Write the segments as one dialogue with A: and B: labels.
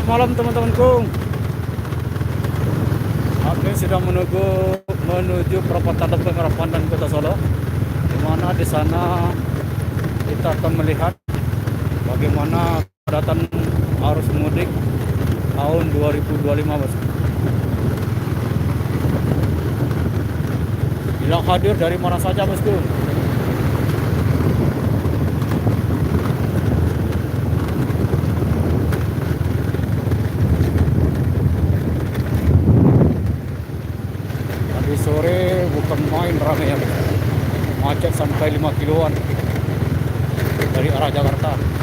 A: malam teman-temanku. Kami sedang menuju perapatan Tebet Merapan dan Kota Solo, di mana di sana kita akan melihat bagaimana kepadatan arus mudik tahun 2025, Bos. Yang hadir dari mana saja, Bosku? Tadi sore bukan main ramai ya, macet sampai 5 kiloan dari arah Jakarta.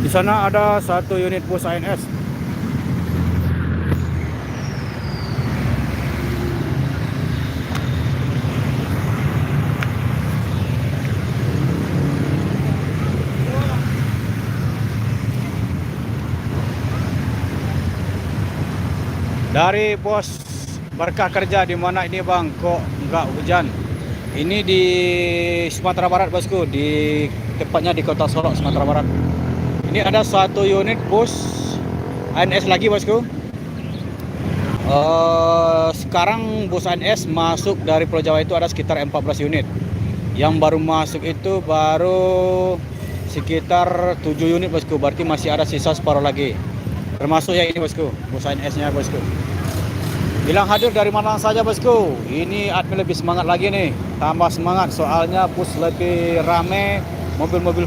A: Di sana ada satu unit bus ANS. Dari pos Berkah Kerja, di mana ini Bang? Kok nggak hujan? Ini di Sumatera Barat, Bosku, di tepatnya di Kota Solo, Sumatera Barat. Ini ada satu unit bus ANS lagi, Bosku. Sekarang bus ANS masuk dari Pulau Jawa itu ada sekitar 14 unit. Yang baru masuk itu baru sekitar 7 unit, Bosku. Berarti masih ada sisa separuh lagi. Termasuk yang ini, Bosku, bus ANS-nya, Bosku. Bilang hadir dari mana saja, Bosku. Ini admin lebih semangat lagi nih. Tambah semangat soalnya bus lebih rame. Mobil-mobil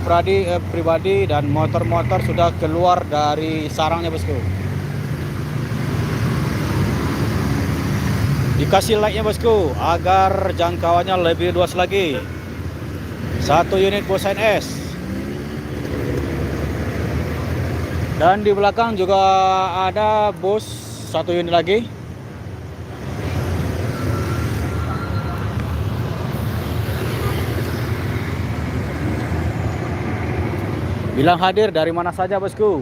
A: pribadi dan motor-motor sudah keluar dari sarangnya, Bosku. Dikasih like-nya, Bosku, agar jangkauannya lebih luas lagi. Satu unit bus ANS. Dan di belakang juga ada bus satu unit lagi. Bilang hadir dari mana saja, Bosku.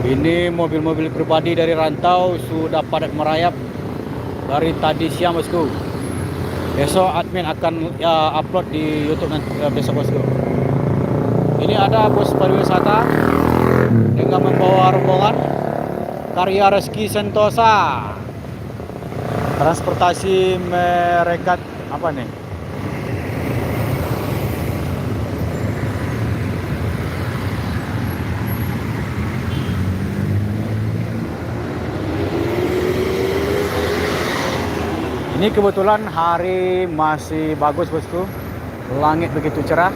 A: Ini mobil-mobil pribadi dari rantau sudah padat merayap dari tadi siang, Bosku. Besok admin akan upload di YouTube nanti, besok, Bosku. Ini ada bus pariwisata dengan membawa rombongan Karya Rezeki Sentosa. Transportasi mereka apa nih? Ini kebetulan hari masih bagus, Bosku. Langit begitu cerah.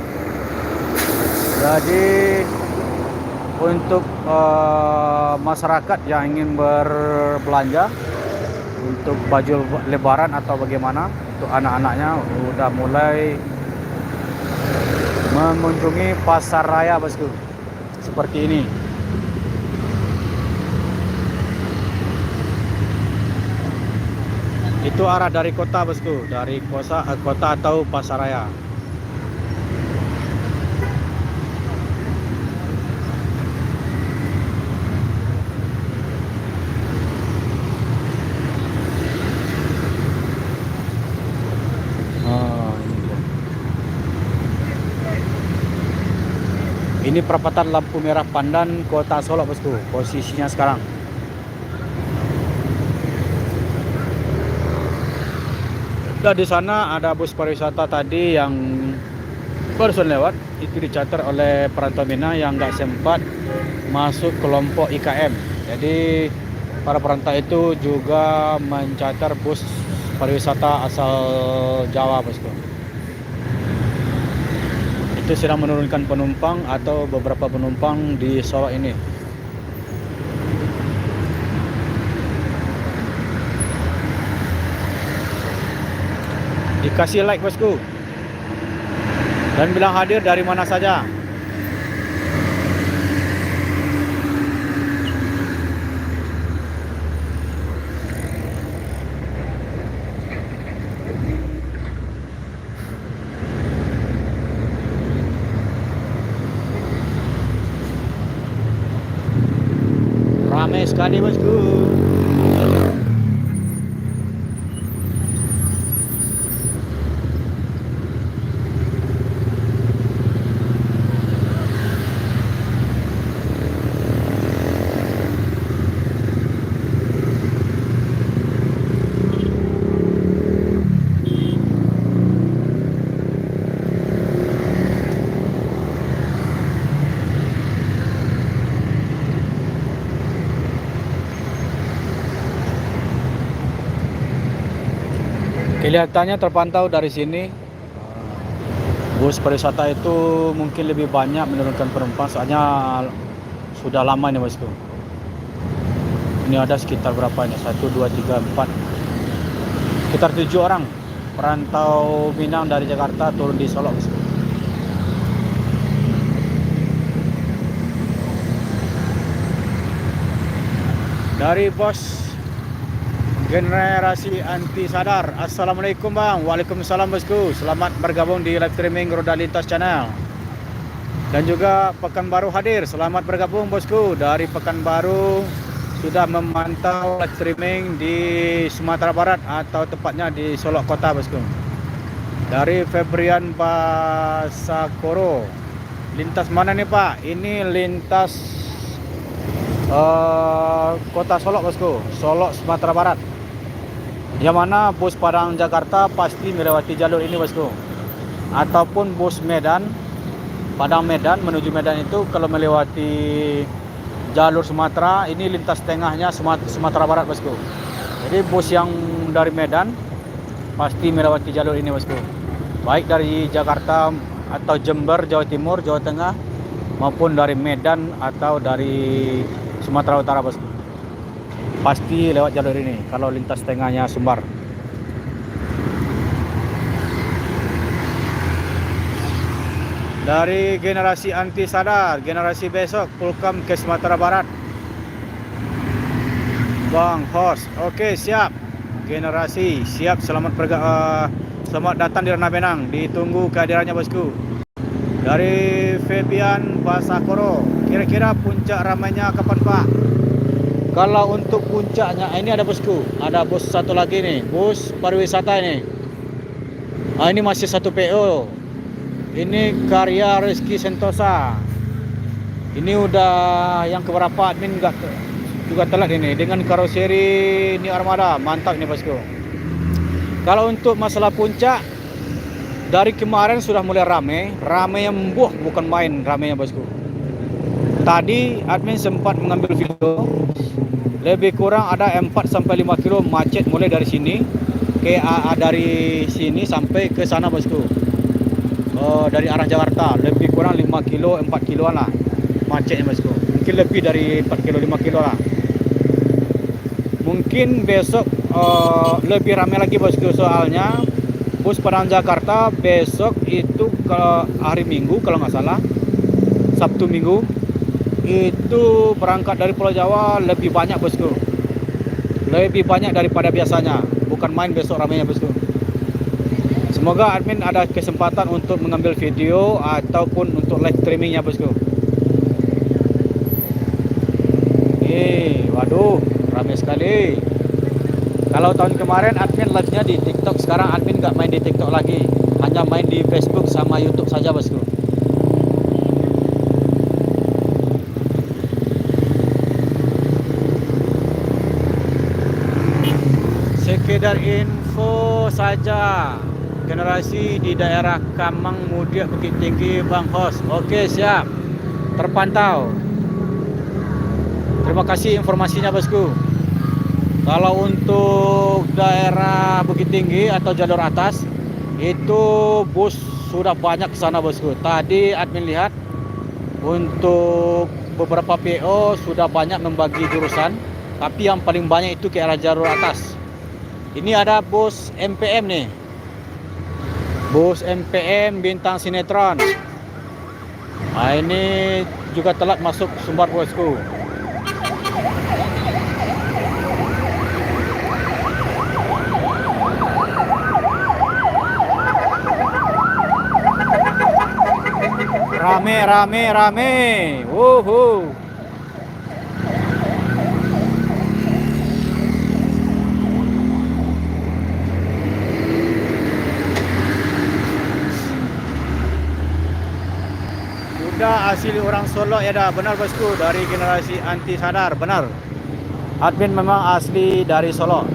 A: Jadi untuk masyarakat yang ingin berbelanja untuk baju lebaran atau bagaimana, Untuk anak-anaknya udah mulai mengunjungi pasar raya bosku. Seperti ini. Itu arah dari kota bosku, dari kota atau pasar raya. Ini perapatan lampu merah Pandan Kota Solok bosku, posisinya sekarang. Dan di sana ada bus pariwisata tadi yang barusan lewat, itu dicatat oleh perantau Minang yang nggak sempat masuk kelompok IKM. Jadi para perantau itu juga mencatat bus pariwisata asal Jawa bosku. Itu sedang menurunkan penumpang atau beberapa penumpang di Solok ini. Dikasih like bosku, dan bilang hadir dari mana saja. Ramai sekali bosku. Kelihatannya terpantau dari sini bus pariwisata itu mungkin lebih banyak menurunkan penumpang, soalnya sudah lama ini bosku. Ini ada sekitar berapa ini? 1, 2, 3, 4, sekitar 7 orang perantau Minang dari Jakarta turun di Solok bosku. Dari bos Generasi Anti Sadar. Assalamualaikum bang. Waalaikumsalam bosku. Selamat bergabung di live streaming Roda Lintas Channel. Dan juga Pekanbaru hadir. Selamat bergabung bosku. Dari Pekanbaru sudah memantau live streaming di Sumatera Barat, atau tepatnya di Solok Kota bosku. Dari Febrian Basakoro. Lintas mana nih pak? Ini lintas Kota Solok bosku. Solok Sumatera Barat. Yang mana bus Padang Jakarta pasti melewati jalur ini bosku. Ataupun bus Medan, Padang Medan menuju Medan itu kalau melewati jalur Sumatera, ini lintas tengahnya Sumatera Barat bosku. Jadi bus yang dari Medan pasti melewati jalur ini bosku. Baik dari Jakarta atau Jember, Jawa Timur, Jawa Tengah, maupun dari Medan atau dari Sumatera Utara bosku. Pasti lewat jalur ini kalau lintas tengahnya Sumbar. Dari Generasi Anti Sadar, generasi besok, Pulkam ke Sumatera Barat. Bang host, oke siap. Generasi siap, selamat datang di Ranah Benang. Ditunggu kehadirannya bosku. Dari Febian Basakoro, kira-kira puncak ramainya kapan pak? Kalau untuk puncaknya, ini ada bosku, ada bus satu lagi nih, bus pariwisata ini. Ini masih satu PO. Ini karya Rizky Sentosa. Ini udah yang keberapa admin juga telat ini, dengan karoseri New Armada. Mantap nih bosku. Kalau untuk masalah puncak, dari kemarin sudah mulai rame yang bukan main ramenya bosku. Tadi admin sempat mengambil video, lebih kurang ada 4-5 kilo macet mulai dari sini dari sini sampai ke sana bosku. Dari arah Jakarta lebih kurang 5 kilo 4 kiloan lah macetnya bosku. Mungkin lebih dari 4 kilo 5 kilo lah. Mungkin besok lebih ramai lagi bosku, soalnya bus Padang Jakarta besok itu ke hari Minggu kalau nggak salah, Sabtu Minggu itu berangkat dari Pulau Jawa lebih banyak bosku, lebih banyak daripada biasanya. Bukan main besok ramainya bosku. Semoga admin ada kesempatan untuk mengambil video ataupun untuk live streamingnya bosku. Waduh, ramai sekali. Kalau tahun kemarin admin live-nya di TikTok, sekarang admin nggak main di TikTok lagi, hanya main di Facebook sama YouTube saja bosku. Sekedar info saja, generasi di daerah Kamang Mudia Bukit Tinggi Bang Hos. Oke, siap, terpantau. Terima kasih informasinya bosku. Kalau untuk daerah Bukit Tinggi atau jalur atas itu bus sudah banyak ke sana bosku. Tadi admin lihat untuk beberapa PO sudah banyak membagi jurusan, tapi yang paling banyak itu ke arah jalur atas. Ini ada bus MPM nih, bus MPM Bintang Sinetron. Nah, ini juga telat masuk Sumbar bosku. Rame. Wuhu. Udah asli orang Solo ya dah, benar bosku, dari generasi anti sadar, benar. Admin memang asli dari Solo.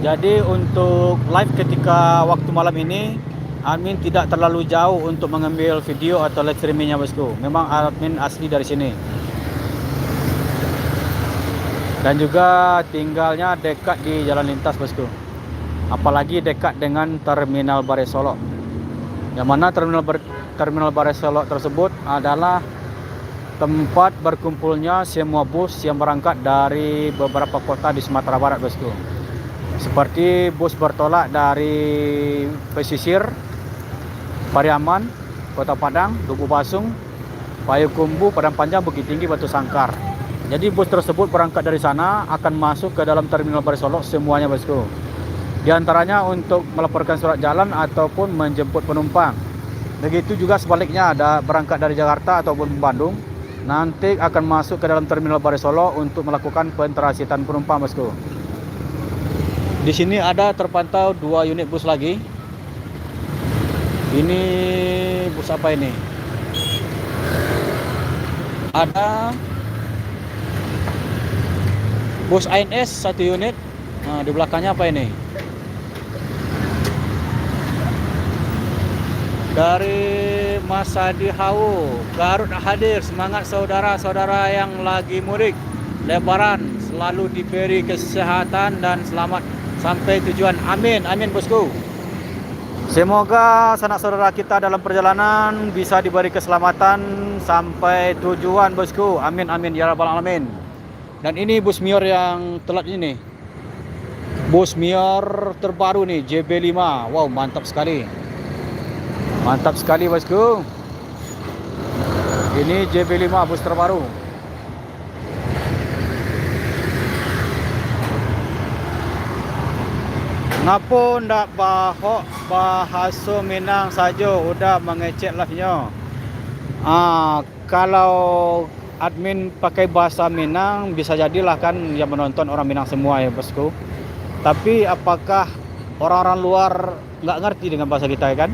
A: Jadi untuk live ketika waktu malam ini admin tidak terlalu jauh untuk mengambil video atau live streamingnya bosku. Memang admin asli dari sini. Dan juga tinggalnya dekat di jalan lintas bosku. Apalagi dekat dengan Terminal Bare Solo. Yang mana Terminal Bare Solo tersebut adalah tempat berkumpulnya semua bus yang berangkat dari beberapa kota di Sumatera Barat bosku. Seperti bus bertolak dari pesisir Pariaman, Kota Padang, Duku Basung, Payakumbuh, Padang Panjang, Bukit Tinggi, Batu Sangkar. Jadi bus tersebut berangkat dari sana akan masuk ke dalam Terminal Bare Solo semuanya bosku. Di antaranya untuk melaporkan surat jalan ataupun menjemput penumpang. Begitu juga sebaliknya, ada berangkat dari Jakarta ataupun Bandung, nanti akan masuk ke dalam Terminal Bare Solo untuk melakukan penterasitan penumpang bosku. Di sini ada terpantau 2 unit bus lagi. Ini bus apa ini? Ada bus ANS 1 unit. Nah, di belakangnya apa ini? Dari Mas Adi Hawu, Garut hadir. Semangat saudara-saudara yang lagi mudik Lebaran, selalu diberi kesehatan dan selamat sampai tujuan. Amin, amin bosku. Semoga sanak saudara kita dalam perjalanan bisa diberi keselamatan sampai tujuan bosku. Amin amin ya rabbal alamin. Dan ini bus Mior yang telat ini. Bus Mior terbaru nih, JB5. Wow, mantap sekali. Mantap sekali bosku. Ini JB5 bus terbaru. Ngapun ndak bahasa Minang saja udah mengecek live-nya. Kalau admin pakai bahasa Minang bisa jadilah kan yang menonton orang Minang semua ya bosku. Tapi apakah orang-orang luar nggak ngerti dengan bahasa kita ya kan?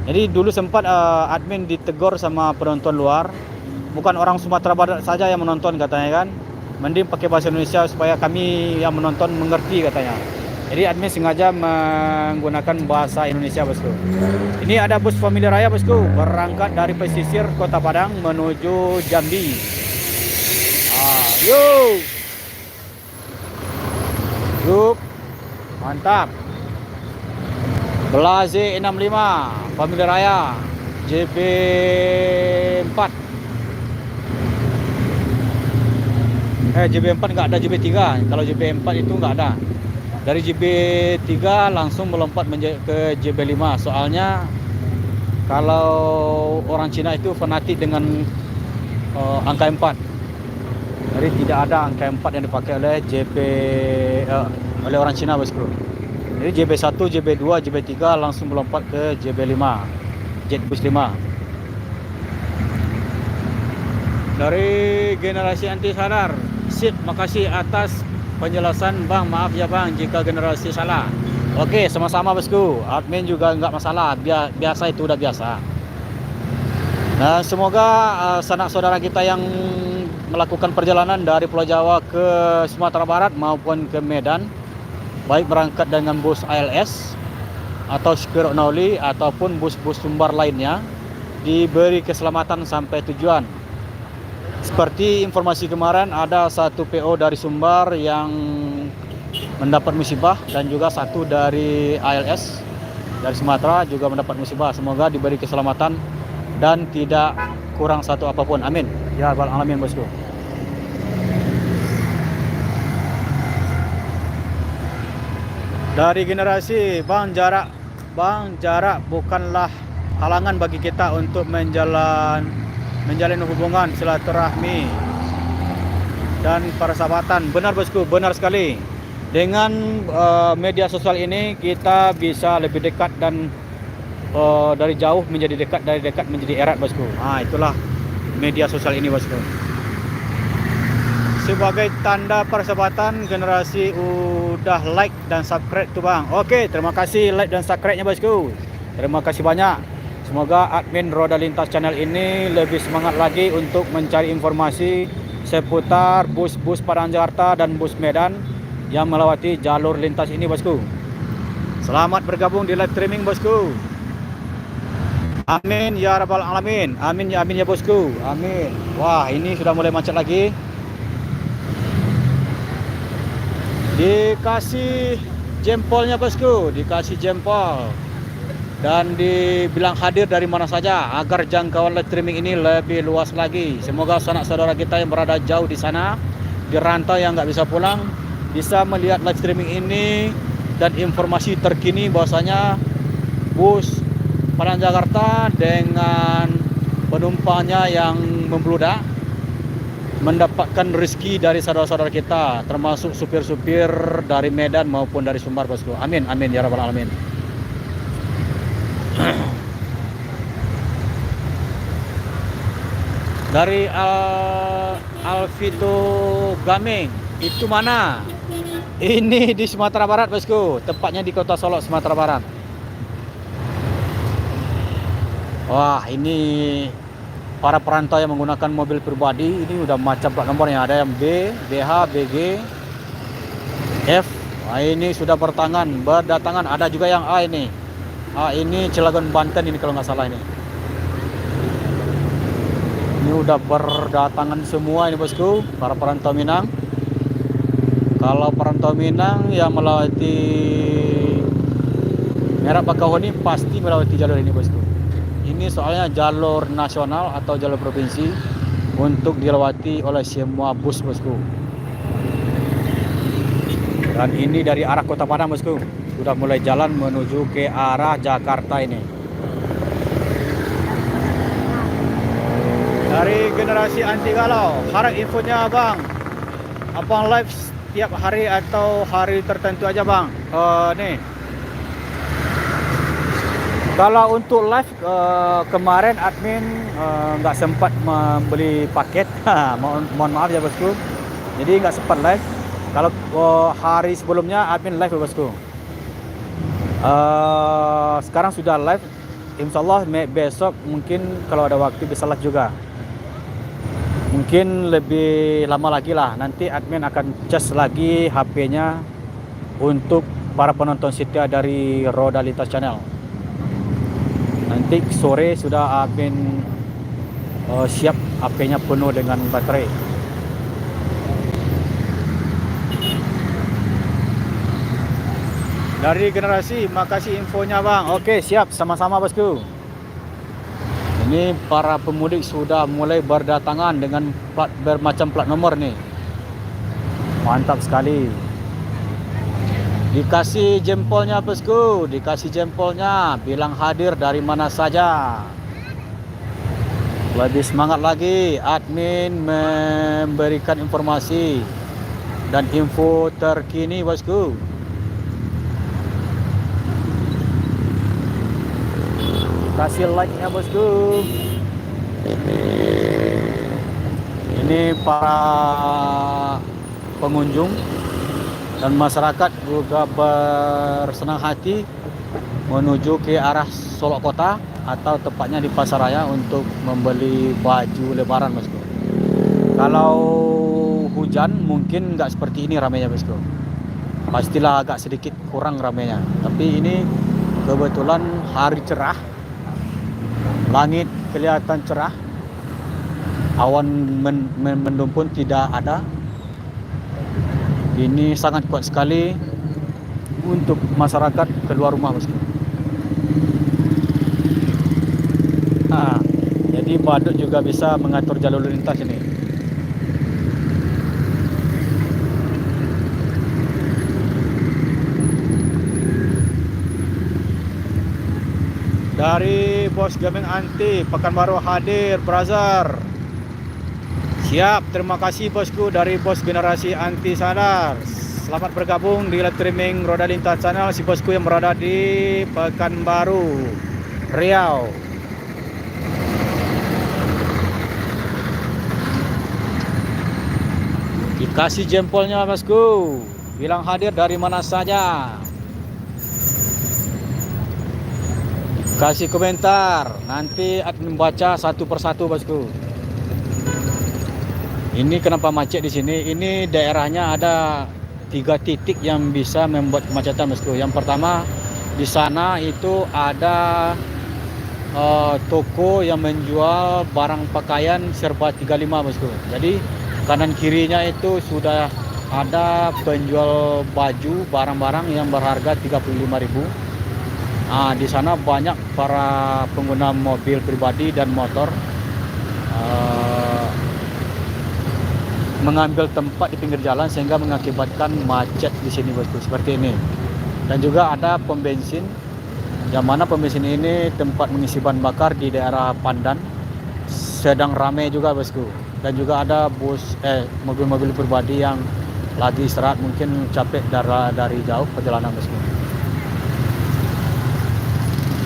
A: Jadi dulu sempat admin ditegur sama penonton luar, bukan orang Sumatera Barat saja yang menonton katanya kan. Mending pakai bahasa Indonesia supaya kami yang menonton mengerti katanya. Jadi admin sengaja menggunakan bahasa Indonesia bosku. Ini ada bus Family Raya bosku, berangkat dari pesisir Kota Padang menuju Jambi. Yuk, mantap. Blaze 65 Family Raya JB4. JB4 nggak ada, JB3. Kalau JB4 itu nggak ada. Dari JB3 langsung melompat ke JB5. Soalnya kalau orang Cina itu fanatik dengan angka 4. Jadi tidak ada angka 4 yang dipakai oleh orang Cina, bosku. Jadi JB1, JB2, JB3 langsung melompat ke JB5, JetBus 5. Dari generasi anti sadar, sip, makasih atas penjelasan bang. Maaf ya bang jika generasi salah. Oke, sama-sama bosku. Admin juga nggak masalah, biasa, itu udah biasa. Nah, semoga sanak saudara kita yang melakukan perjalanan dari Pulau Jawa ke Sumatera Barat maupun ke Medan, baik berangkat dengan bus ALS atau Spirit Nauli ataupun bus-bus Sumbar lainnya, diberi keselamatan sampai tujuan. Seperti informasi kemarin, ada satu PO dari Sumbar yang mendapat musibah, dan juga satu dari ALS dari Sumatera juga mendapat musibah. Semoga diberi keselamatan dan tidak kurang satu apapun. Amin ya rabbal alamin, bosku. Dari generasi bang, jarak bukanlah halangan bagi kita untuk menjalin hubungan silaturahmi dan persahabatan. Benar bosku, benar sekali. Dengan media sosial ini kita bisa lebih dekat dan dari jauh menjadi dekat, dari dekat menjadi erat, bosku. Nah, itulah media sosial ini, bosku. Sebagai tanda persahabatan, generasi udah like dan subscribe tuh bang. Oke, terima kasih like dan subscribe-nya, bosku. Terima kasih banyak. Semoga admin Roda Lintas channel ini lebih semangat lagi untuk mencari informasi seputar bus-bus Padang Jakarta dan bus Medan yang melewati jalur lintas ini, bosku. Selamat bergabung di live streaming, bosku. Amin ya rabbal alamin. Amin ya bosku. Amin. Wah, ini sudah mulai macet lagi. Dikasih jempolnya, bosku. Dikasih jempol. Dan dibilang hadir dari mana saja agar jangkauan live streaming ini lebih luas lagi. Semoga sanak saudara kita yang berada jauh di sana, di rantau yang nggak bisa pulang, bisa melihat live streaming ini dan informasi terkini bahwasanya bus Padang Jakarta dengan penumpangnya yang membludak mendapatkan rezeki dari saudara-saudara kita, termasuk supir-supir dari Medan maupun dari Sumbar, bosku. Amin, amin ya rabbal alamin. Dari Alvito Gaming, itu mana? Ini di Sumatera Barat, bosku. Tepatnya di Kota Solok, Sumatera Barat. Wah, ini para perantau yang menggunakan mobil pribadi ini udah macam plat nomornya. Ada yang B, BH, BG, F. Nah, ini sudah berdatangan. Ada juga yang A ini. Ini Cilegon, Banten ini kalau nggak salah ini. Ini udah berdatangan semua ini, bosku, para perantau Minang. Kalau perantau Minang yang melewati Merak Bakauheni pasti melewati jalur ini, bosku. Ini soalnya jalur nasional atau jalur provinsi untuk dilewati oleh semua bus, bosku. Dan ini dari arah Kota Padang, bosku. Sudah mulai jalan menuju ke arah Jakarta ini. Dari generasi anti galau, harap infonya bang. Abang live setiap hari atau hari tertentu aja bang? Nih, kalau untuk live kemarin admin nggak sempat membeli paket. Mohon maaf ya, bosku. Jadi nggak sempat live. Kalau hari sebelumnya admin live ya, bosku. Sekarang sudah live. Insya Allah besok mungkin kalau ada waktu bisa live juga. Mungkin lebih lama lagi lah. Nanti admin akan cas lagi HP-nya untuk para penonton setia dari Roda Lintas Channel. Nanti sore sudah admin siap HP-nya penuh dengan baterai. Dari generasi, makasih infonya bang. Oke, siap, sama-sama, bosku. Ini para pemudik sudah mulai berdatangan dengan bermacam plat nomor nih. Mantap sekali. Dikasih jempolnya bosku, dikasih jempolnya, bilang hadir dari mana saja. Lebih semangat lagi admin memberikan informasi dan info terkini bosku. Kasih like-nya bosku. Ini para pengunjung dan masyarakat juga bersenang hati menuju ke arah Solok Kota atau tepatnya di Pasaraya untuk membeli baju lebaran bosku. Kalau hujan mungkin nggak seperti ini ramainya bosku. Pastilah agak sedikit kurang ramainya. Tapi ini kebetulan hari cerah, langit kelihatan cerah, awan mendung pun tidak ada. Ini sangat kuat sekali untuk masyarakat keluar rumah bosku. Jadi badut juga bisa mengatur jalur lintas ini. Dari Bos Gaming Anti Pekanbaru hadir, brother. Siap, terima kasih bosku dari Bos Generasi Anti Sadar. Selamat bergabung di live streaming Roda Lintas Channel si bosku yang berada di Pekanbaru, Riau. Dikasih jempolnya bosku, bilang hadir dari mana saja. Kasih komentar, nanti akan membaca satu persatu bosku. Ini kenapa macet di sini? Ini daerahnya ada 3 titik yang bisa membuat kemacetan bosku. Yang pertama di sana itu ada toko yang menjual barang pakaian serba 35 bosku. Jadi kanan kirinya itu sudah ada penjual baju barang-barang yang berharga 35.000. Di sana banyak para pengguna mobil pribadi dan motor mengambil tempat di pinggir jalan sehingga mengakibatkan macet di sini bosku seperti ini. Dan juga ada pom bensin, yang mana pom bensin ini tempat mengisi bahan bakar di daerah Pandan sedang ramai juga bosku. Dan juga ada mobil-mobil pribadi yang lagi istirahat, mungkin capek dari jauh perjalanan bosku.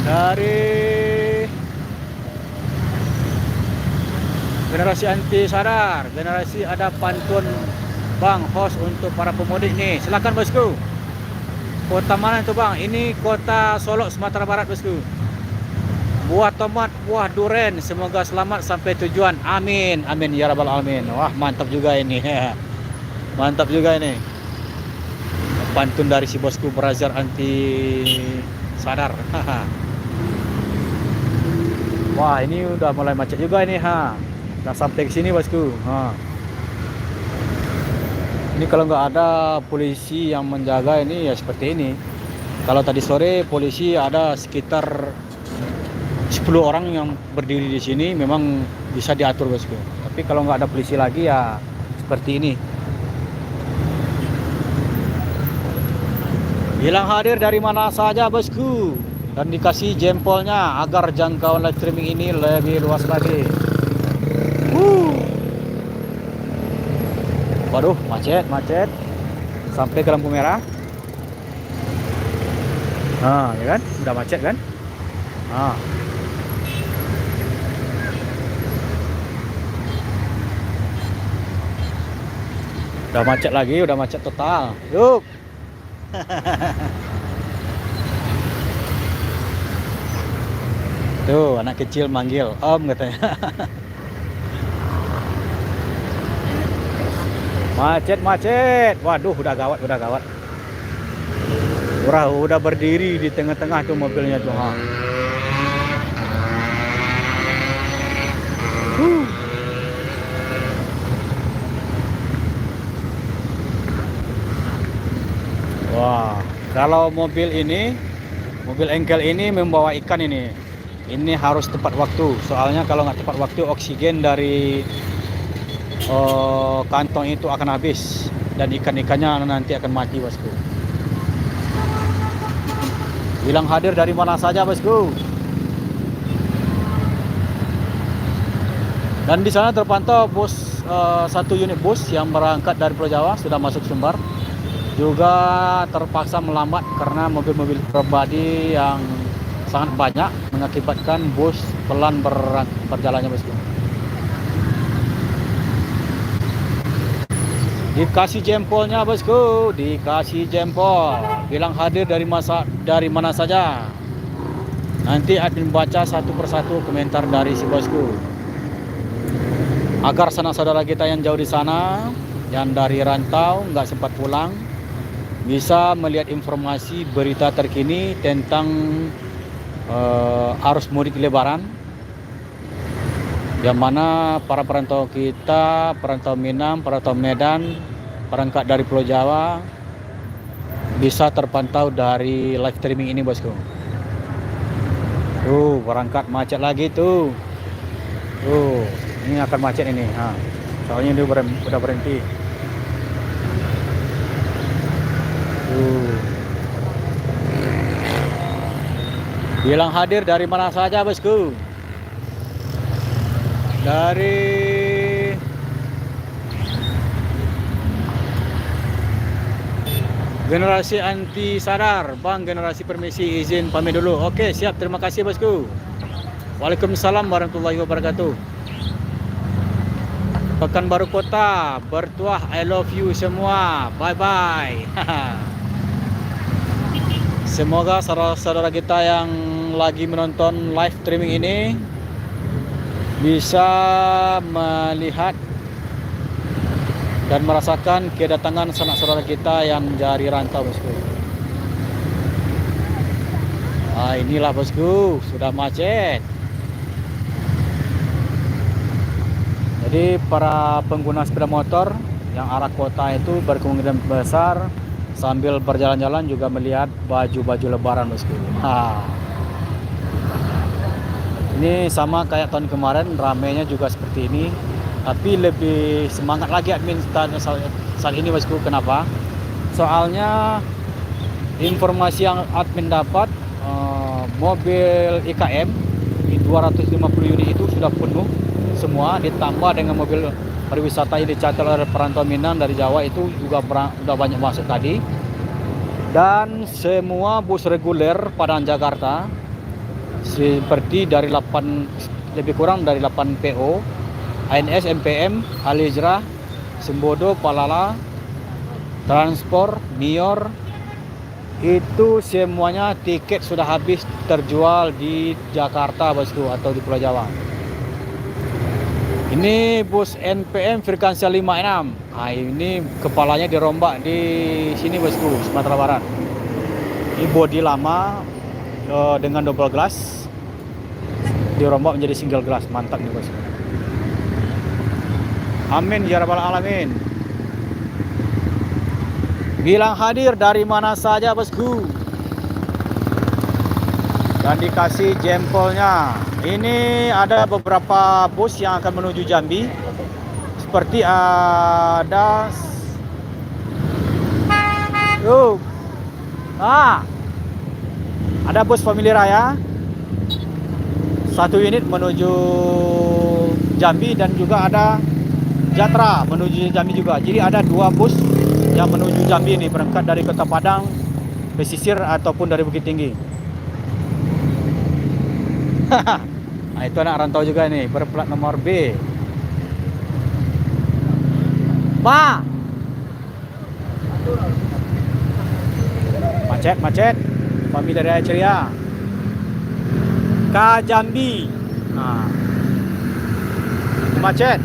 A: Dari Generasi Anti Sadar, generasi ada pantun bang host untuk para pemudik nih. Silakan bosku. Kota mana itu bang? Ini kota Solok, Sumatera Barat bosku. Buah tomat, buah duren, semoga selamat sampai tujuan. Amin, amin ya rabbal alamin. Wah mantap juga ini. Mantap juga ini. Pantun dari si bosku Brazzer Anti Sadar. Wah ini udah mulai macet juga ini Udah sampai ke sini bosku. Ini kalau nggak ada polisi yang menjaga ini ya seperti ini. Kalau tadi sore polisi ada sekitar 10 orang yang berdiri di sini, memang bisa diatur bosku. Tapi kalau nggak ada polisi lagi ya seperti ini. Bilang hadir dari mana saja bosku, dan dikasih jempolnya agar jangkauan live streaming ini lebih luas lagi. Waduh, macet sampai ke lampu merah. Ya kan, udah macet kan. Udah macet lagi, udah macet total. Yuk. Tuh anak kecil manggil om katanya. Macet. Waduh, udah gawat. Udah berdiri di tengah-tengah tuh mobilnya tuh. Wah, kalau mobil engkel ini membawa ikan ini. Ini harus tepat waktu. Soalnya kalau nggak tepat waktu, oksigen dari kantong itu akan habis dan ikan-ikannya nanti akan mati bosku. Bilang hadir dari mana saja bosku. Dan di sana terpantau bus satu unit bus yang berangkat dari Pulau Jawa sudah masuk Sumbar. Juga terpaksa melambat karena mobil-mobil pribadi yang sangat banyak mengakibatkan bus pelan berjalannya bosku. Dikasih jempolnya bosku, dikasih jempol. Bilang hadir dari mana saja. Nanti admin baca satu persatu komentar dari si bosku. Agar sanak saudara kita yang jauh di sana, yang dari rantau nggak sempat pulang, bisa melihat informasi berita terkini tentang arus mudik Lebaran, yang mana para perantau kita, perantau Minang, perantau Medan, berangkat dari Pulau Jawa, bisa terpantau dari live streaming ini bosku. Tuh berangkat macet lagi tuh. Tuh ini akan macet ini. Soalnya dia udah berhenti. Bilang hadir dari mana saja bosku. Dari generasi anti sadar, Bang generasi permisi izin pamit dulu. Oke, siap, terima kasih bosku. Waalaikumsalam warahmatullahi wabarakatuh. Pekanbaru Kota, bertuah, I love you semua. Bye bye. Semoga saudara-saudara kita yang lagi menonton live streaming ini bisa melihat dan merasakan kedatangan sanak saudara kita yang dari rantau bosku. Inilah bosku, sudah macet. Jadi para pengguna sepeda motor yang arah kota itu berkemungkinan besar sambil berjalan-jalan juga melihat baju-baju lebaran bosku. Ini sama kayak tahun kemarin, ramainya juga seperti ini. Tapi lebih semangat lagi admin saat ini bosku. Kenapa? Soalnya informasi yang admin dapat, mobil IKM 250 unit itu sudah penuh semua, ditambah dengan mobil pariwisata yang dicatat oleh perantau Minang dari Jawa itu juga udah banyak masuk tadi. Dan semua bus reguler Padang Jakarta seperti dari 8 lebih kurang dari 8 PO, ANS, MPM, Al-Hijrah, Sembodo, Palala, Transport, Mior, itu semuanya tiket sudah habis terjual di Jakarta bosku atau di Pulau Jawa. Ini bus NPM frekuensi 56. Ini kepalanya dirombak di sini bosku, Sumatera Barat. Ini bodi lama dengan double glass dirombak menjadi single glass. Mantap nih bosku. Amin ya rabbal alamin. Bilang hadir dari mana saja bosku. Dan dikasih jempolnya. Ini ada beberapa bus yang akan menuju Jambi. Seperti ada ada bus Family Raya 1 unit menuju Jambi, dan juga ada Jatra menuju Jambi juga. Jadi ada 2 bus yang menuju Jambi ini, berangkat dari Kota Padang, pesisir ataupun dari Bukit Tinggi. Nah, itu anak rantau juga nih, berplat nomor B. Pak, macet, Family Raya Ceria, ke Jambi. Macet.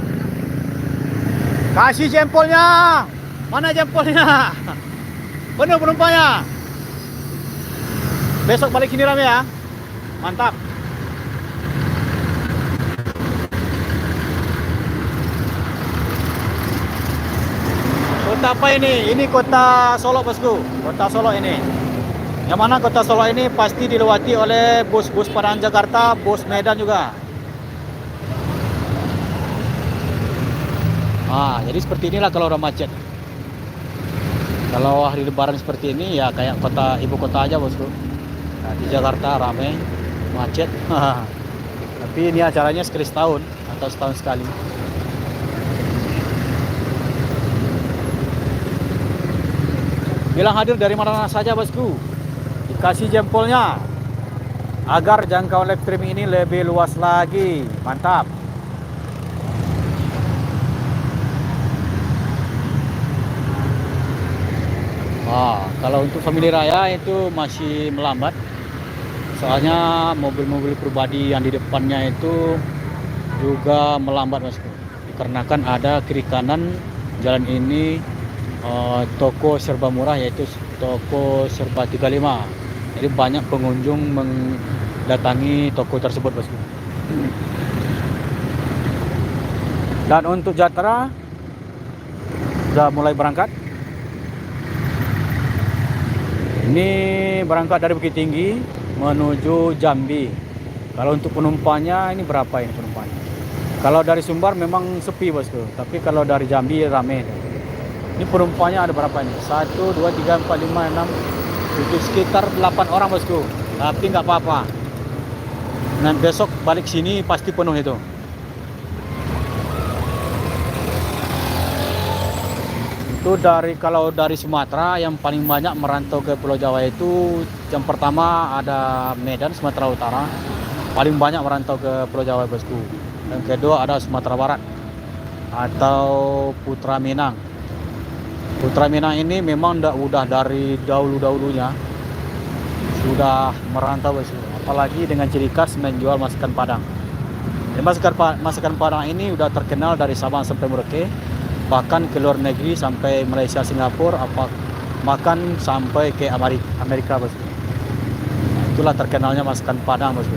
A: Kasih jempolnya. Mana jempolnya? Penuh penumpangnya. Besok balik sini rame ya. Mantap. Kota apa ini? Ini kota Solo bosku. Kota Solo ini. Yang mana kota Solo ini pasti dilewati oleh bus-bus Padang Jakarta, bus Medan juga. Jadi seperti inilah kalau udah macet. Kalau hari Lebaran seperti ini ya kayak ibu kota aja bosku. Nah, di Jakarta ramai, macet. Tapi ini acaranya sekali setahun atau setahun sekali. Bilang hadir dari mana saja bosku, dikasih jempolnya agar jangkauan live streaming ini lebih luas lagi. Mantap. Kalau untuk family raya itu masih melambat. Soalnya mobil-mobil pribadi yang di depannya itu juga melambat bosku. Dikarenakan ada kiri kanan jalan ini toko serba murah, yaitu toko serba 35. Jadi banyak pengunjung mendatangi toko tersebut bosku. Dan untuk Jatra sudah mulai berangkat. Ini berangkat dari Bukit Tinggi menuju Jambi. Kalau untuk penumpangnya ini berapa ini penumpangnya? Kalau dari Sumbar memang sepi bosku, tapi kalau dari Jambi ramai. Ini penumpangnya ada berapa ini? 1, 2, 3, 4, 5, 6, 7, sekitar 8 orang bosku. Tapi nggak apa-apa. Nah, besok balik sini pasti penuh itu. Itu kalau dari Sumatera yang paling banyak merantau ke Pulau Jawa itu yang pertama ada Medan, Sumatera Utara. Paling banyak merantau ke Pulau Jawa bosku. Yang kedua ada Sumatera Barat atau Putra Minang. Putra Minang ini memang udah dari dahulu-dahulunya sudah merantau bosku. Apalagi dengan ciri khas menjual masakan Padang. Masakan Padang ini udah terkenal dari Sabang sampai Merauke, bahkan ke luar negeri sampai Malaysia, Singapura, bahkan sampai ke Amerika bosku. Itulah terkenalnya masakan Padang bosku.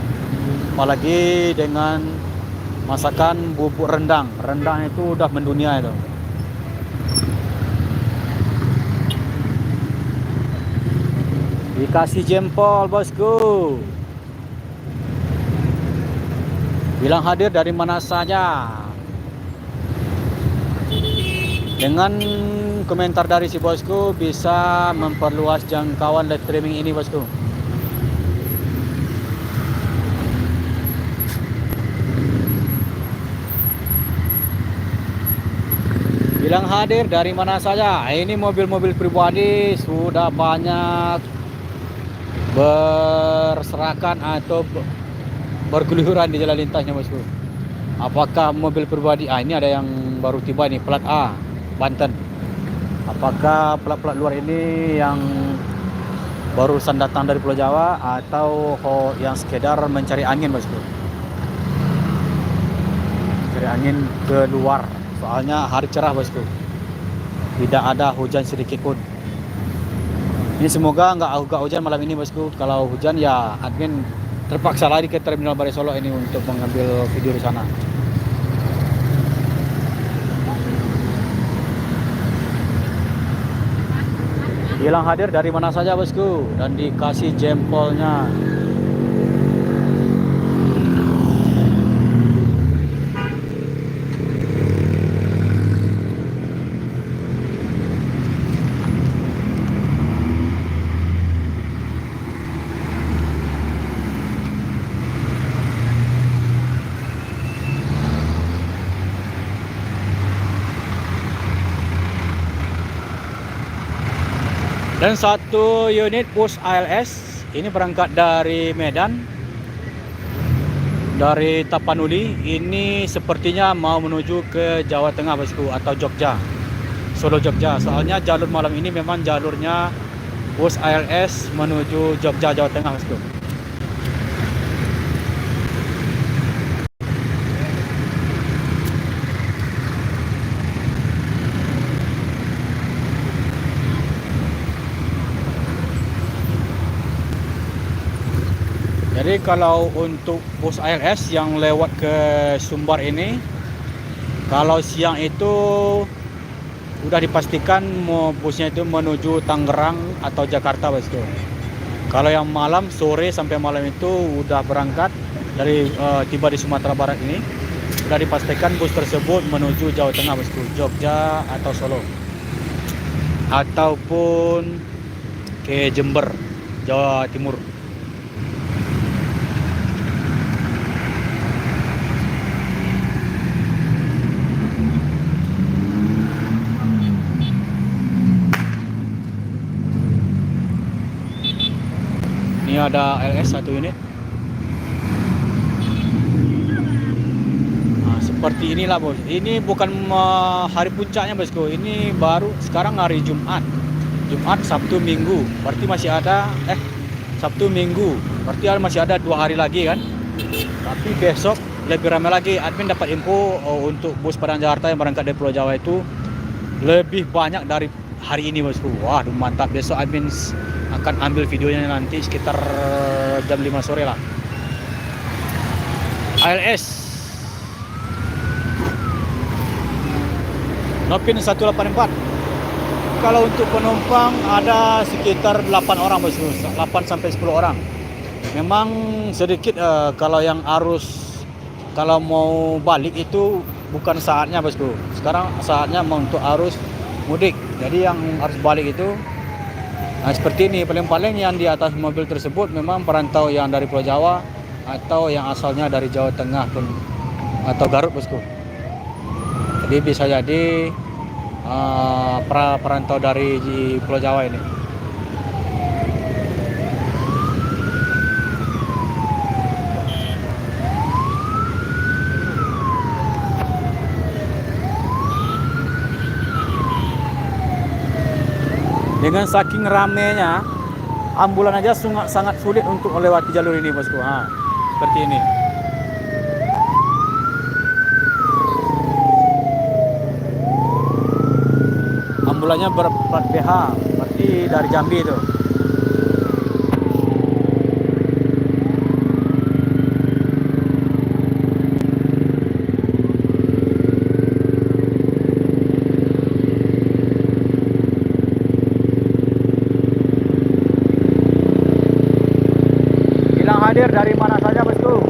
A: Apalagi dengan masakan bubuk rendang. Rendang itu udah mendunia itu. Dikasih jempol bosku. Bilang hadir dari mana saja. Dengan komentar dari si bosku bisa memperluas jangkauan live streaming ini bosku. Bilang hadir dari mana saja. Ini mobil-mobil pribadi sudah banyak berserakan atau bergeluhuran di jalan lintasnya bosku. Apakah mobil pribadi? Ini ada yang baru tiba nih, plat A, Banten. Apakah plat-plat luar ini yang barusan datang dari Pulau Jawa atau yang sekedar mencari angin bosku? Cari angin ke luar. Soalnya hari cerah bosku. Tidak ada hujan sedikit pun. Ini semoga nggak hujan malam ini bosku. Kalau hujan ya admin terpaksa lari ke Terminal Balai Solo ini untuk mengambil video di sana. Bilang hadir dari mana saja bosku dan dikasih jempolnya. Dan satu unit bus ALS ini berangkat dari Medan, dari Tapanuli. Ini sepertinya mau menuju ke Jawa Tengah bosku, atau Jogja, Solo Jogja. Soalnya jalur malam ini memang jalurnya bus ALS menuju Jogja, Jawa Tengah bosku. Jadi kalau untuk bus ALS yang lewat ke Sumbar ini, kalau siang itu udah dipastikan busnya itu menuju Tangerang atau Jakarta bosku. Kalau yang malam, sore sampai malam itu udah berangkat dari tiba di Sumatera Barat ini, udah dipastikan bus tersebut menuju Jawa Tengah bosku, Jogja atau Solo, ataupun ke Jember, Jawa Timur. Ini ada LS 1 unit. Nah, seperti inilah bos. Ini bukan hari puncaknya bosku. Ini baru sekarang hari Jumat. Jumat, Sabtu, Minggu. Berarti masih ada Sabtu, Minggu. Berarti masih ada 2 hari lagi kan. Tapi besok lebih ramai lagi. Admin dapat info untuk bus Padang Jakarta yang berangkat dari Pulau Jawa itu lebih banyak dari hari ini bosku. Wah, mantap. Besok admin akan ambil videonya nanti sekitar jam 5 sore lah. ALS Nopin 184. Kalau untuk penumpang ada sekitar 8 orang bosku, 8 sampai 10 orang. Memang sedikit kalau yang arus, kalau mau balik itu bukan saatnya bosku. Sekarang saatnya untuk arus mudik. Jadi yang harus balik itu seperti ini. Paling-paling yang di atas mobil tersebut memang perantau yang dari Pulau Jawa atau yang asalnya dari Jawa Tengah pun atau Garut bosku. Jadi bisa jadi perantau dari Pulau Jawa ini. Dengan saking ramenya, ambulan aja sangat sulit untuk melewati jalur ini bosku. Seperti ini. Ambulannya berplat PH, berarti dari Jambi itu. Bilang hadir dari mana saja bosku.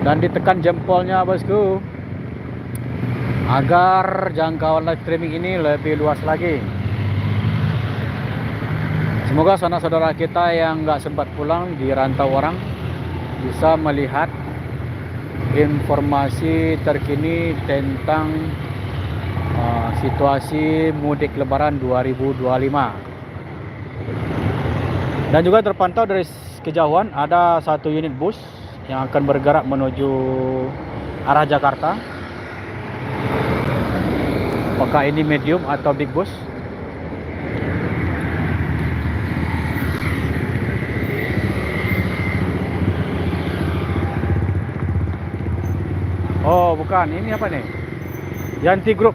A: Dan ditekan jempolnya bosku agar jangkauan live streaming ini lebih luas lagi. Semoga sanak saudara kita yang nggak sempat pulang di rantau orang bisa melihat informasi terkini tentang situasi mudik lebaran 2025. Dan juga terpantau dari kejauhan ada 1 unit bus yang akan bergerak menuju arah Jakarta. Apakah ini medium atau big bus? Oh bukan, ini apa nih? Yanti Group.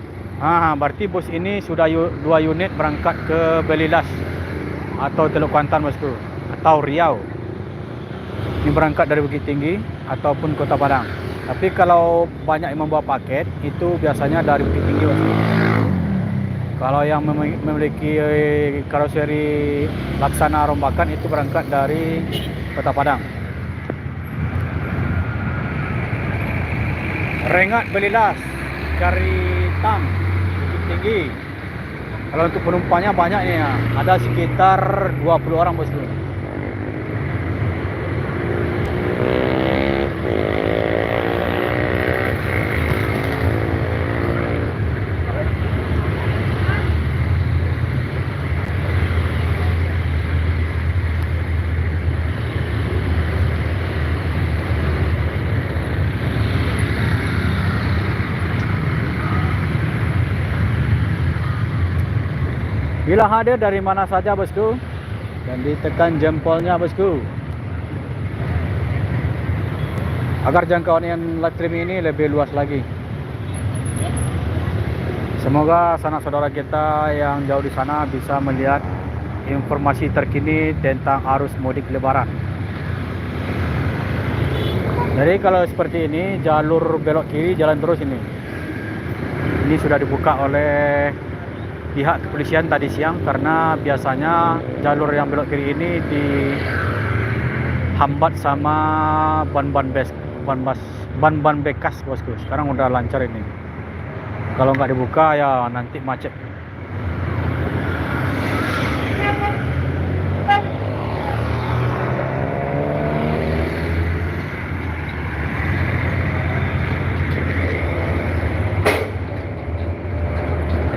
A: Berarti bus ini sudah 2 unit berangkat ke Belilas atau Teluk Kuantan bosku, atau Riau. Ini berangkat dari Bukit Tinggi ataupun Kota Padang. Tapi kalau banyak yang membawa paket itu biasanya dari Bukit Tinggi bosku. Kalau yang memiliki karoseri laksana rombakan itu berangkat dari Kota Padang. Rengat Belilas, Karitang, Bukit Tinggi. Kalau untuk penumpangnya banyak nih ya. Ada sekitar 20 orang bosku. Bila hadir dari mana saja bosku, dan ditekan jempolnya bosku, agar jangkauan yang live streaming ini lebih luas lagi. Semoga sanak saudara kita yang jauh di sana bisa melihat informasi terkini tentang arus mudik lebaran. Jadi kalau seperti ini, jalur belok kiri jalan terus ini. Ini sudah dibuka oleh pihak kepolisian tadi siang, karena biasanya jalur yang belok kiri ini dihambat sama ban-ban bekas bosku. Sekarang udah lancar ini. Kalau nggak dibuka ya nanti macet.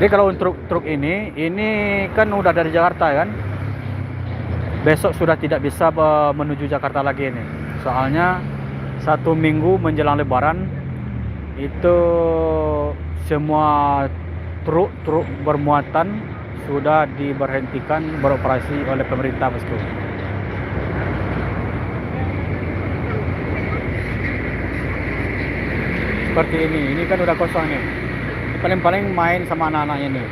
A: Jadi kalau untuk truk ini kan udah dari Jakarta kan. Besok sudah tidak bisa menuju Jakarta lagi ini. Soalnya 1 minggu menjelang Lebaran itu semua truk bermuatan sudah diberhentikan beroperasi oleh pemerintah, bosku. Seperti ini kan udah kosong nih. Paling-paling main sama anak-anaknya nih.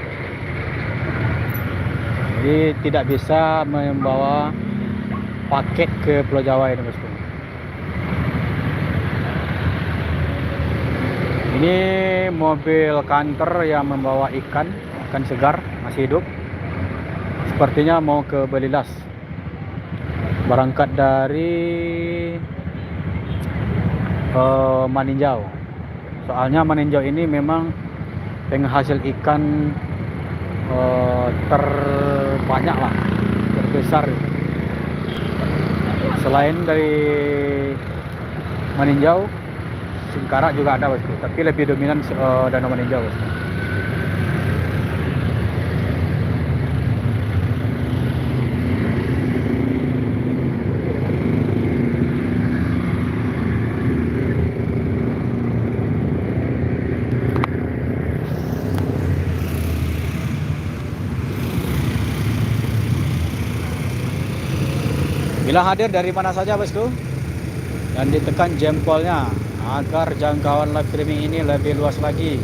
A: Jadi tidak bisa membawa paket ke Pulau Jawa ini, bosku. Ini mobil kantor yang membawa ikan segar masih hidup. Sepertinya mau ke Belilas. Berangkat dari Maninjau. Soalnya Maninjau ini memang penghasil ikan terbanyak lah, terbesar. Selain dari Maninjau, Singkarak juga ada, bosku, tapi lebih dominan Danau Maninjau, bosku. Bila hadir dari mana saja, bosku, dan ditekan jempolnya agar jangkauan live streaming ini lebih luas lagi.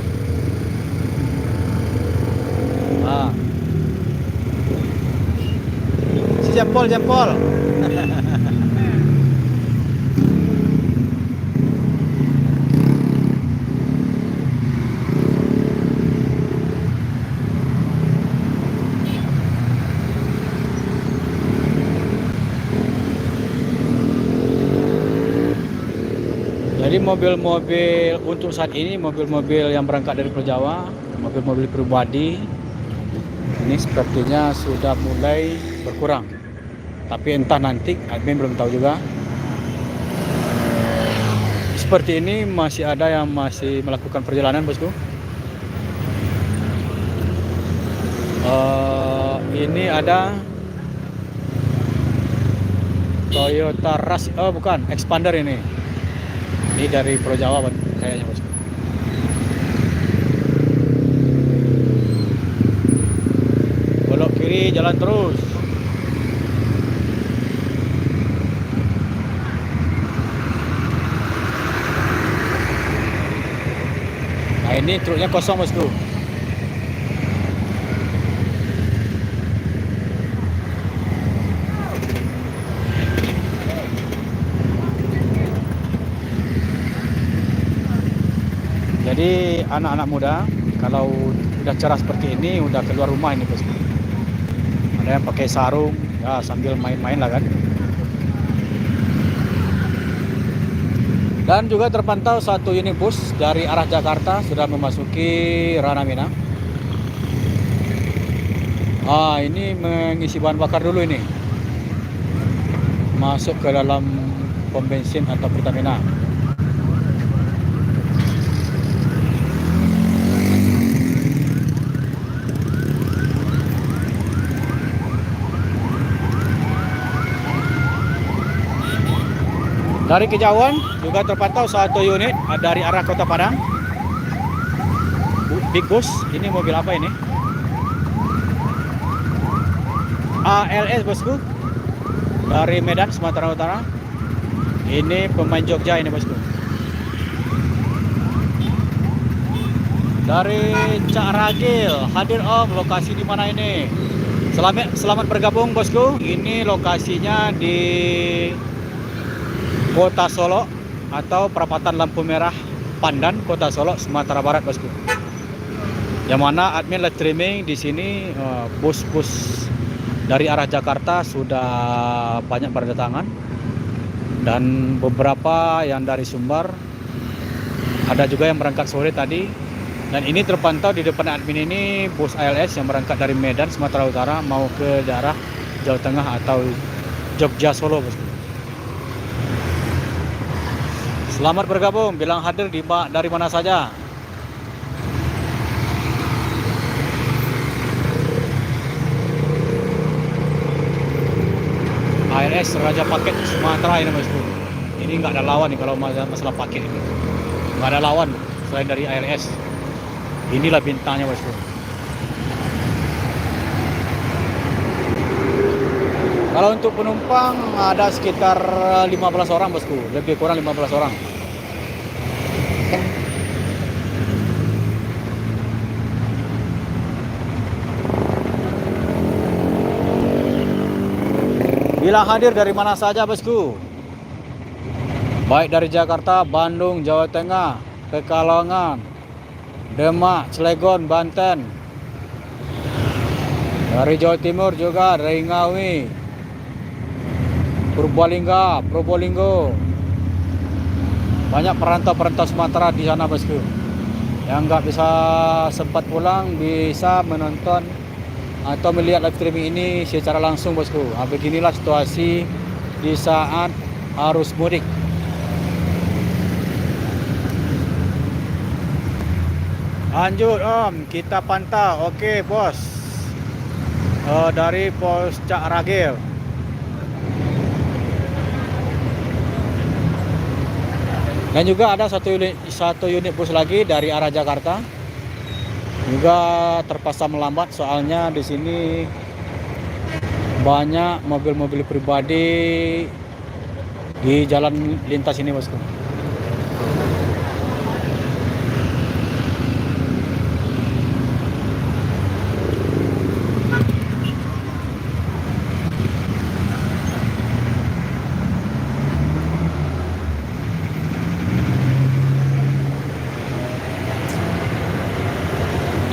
A: Si jempol. Jadi mobil-mobil untuk saat ini, mobil-mobil yang berangkat dari Pulau Jawa, mobil-mobil pribadi ini sepertinya sudah mulai berkurang. Tapi entah nanti, admin belum tahu juga. Seperti ini masih ada yang masih melakukan perjalanan, bosku. Ini ada Toyota Rush, bukan, Expander ini. Ini dari Pulau Jawa kayaknya, bosku. Belok kiri, jalan terus. Nah, ini truknya kosong, bosku. Jadi anak-anak muda kalau udah cerah seperti ini udah keluar rumah ini, bosku. Ada yang pakai sarung ya sambil main-main lah kan. Dan juga terpantau satu unit bus dari arah Jakarta sudah memasuki Ranamina. Ini mengisi bahan bakar dulu ini. Masuk ke dalam pom bensin atau Pertamina. Dari kejauhan juga terpantau satu unit dari arah Kota Padang. Big bus, ini mobil apa ini? ALS, bosku. Dari Medan, Sumatera Utara. Ini pemain Jogja ini, bosku. Dari Cak Ragil, hadir Om, lokasi di mana ini? Selamat bergabung, bosku. Ini lokasinya di Kota Solo atau perapatan lampu merah Pandan, Kota Solo, Sumatera Barat, bosku. Yang mana admin live streaming di sini bus-bus dari arah Jakarta sudah banyak berdatangan dan beberapa yang dari Sumbar, ada juga yang berangkat sore tadi. Dan ini terpantau di depan admin ini bus ALS yang berangkat dari Medan, Sumatera Utara mau ke daerah Jawa Tengah atau Jogja Solo, bosku. Selamat bergabung, bilang hadir dari mana saja. ALS Raja Paket Sumatera ini bosku. Ini nggak ada lawan nih kalau masalah paket ini. Nggak ada lawan selain dari ALS. Inilah bintangnya bosku. Kalau untuk penumpang ada sekitar 15 orang bosku, lebih kurang 15 orang. Bila hadir dari mana saja bosku, baik dari Jakarta, Bandung, Jawa Tengah, Pekalongan, Demak, Cilegon, Banten, dari Jawa Timur juga, dari Ngawi, Purbalingga, Probolinggo, banyak perantau-perantau Sumatera di sana bosku. Yang nggak bisa sempat pulang bisa menonton atau melihat live streaming ini secara langsung bosku. Beginilah situasi di saat arus mudik. Lanjut Om, kita pantau. Oke bos, dari Pos Cak Ragil. Dan juga ada satu unit bus lagi dari arah Jakarta. Juga terpaksa melambat soalnya di sini banyak mobil-mobil pribadi di jalan lintas ini bosku.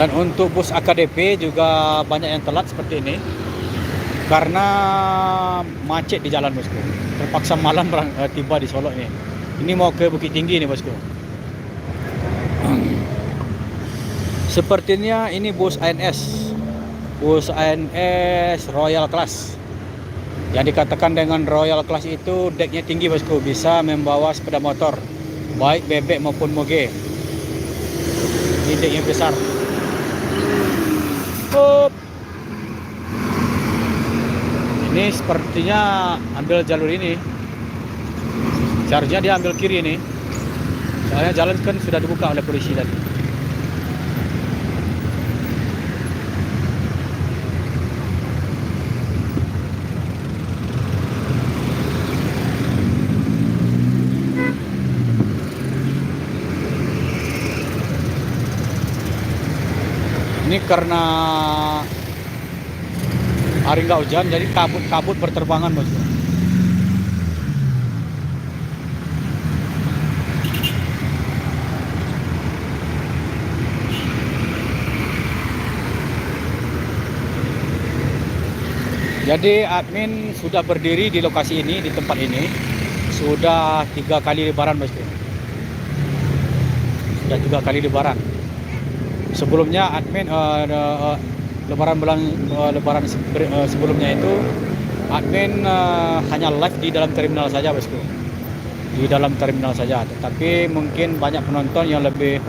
A: Dan untuk bus AKDP juga banyak yang telat seperti ini karena macet di jalan bosku. Terpaksa malam tiba di Solo ini. Ini mau ke Bukit Tinggi nih bosku. Sepertinya ini bus ANS Royal Class. Yang dikatakan dengan Royal Class itu deknya tinggi bosku, bisa membawa sepeda motor baik bebek maupun moge. Ini deknya besar. Ini sepertinya ambil jalur ini. Seharusnya dia ambil kiri ini. Soalnya jalan kan sudah dibuka oleh polisi tadi. Ini karena hari nggak hujan, jadi kabut berterbangan bosku. Jadi admin sudah berdiri di lokasi ini, di tempat ini sudah 3 kali lebaran bosku. Sudah 3 kali lebaran. Sebelumnya admin lebaran sebelumnya itu admin hanya live di dalam terminal saja bosku, di dalam terminal saja. Tetapi mungkin banyak penonton yang lebih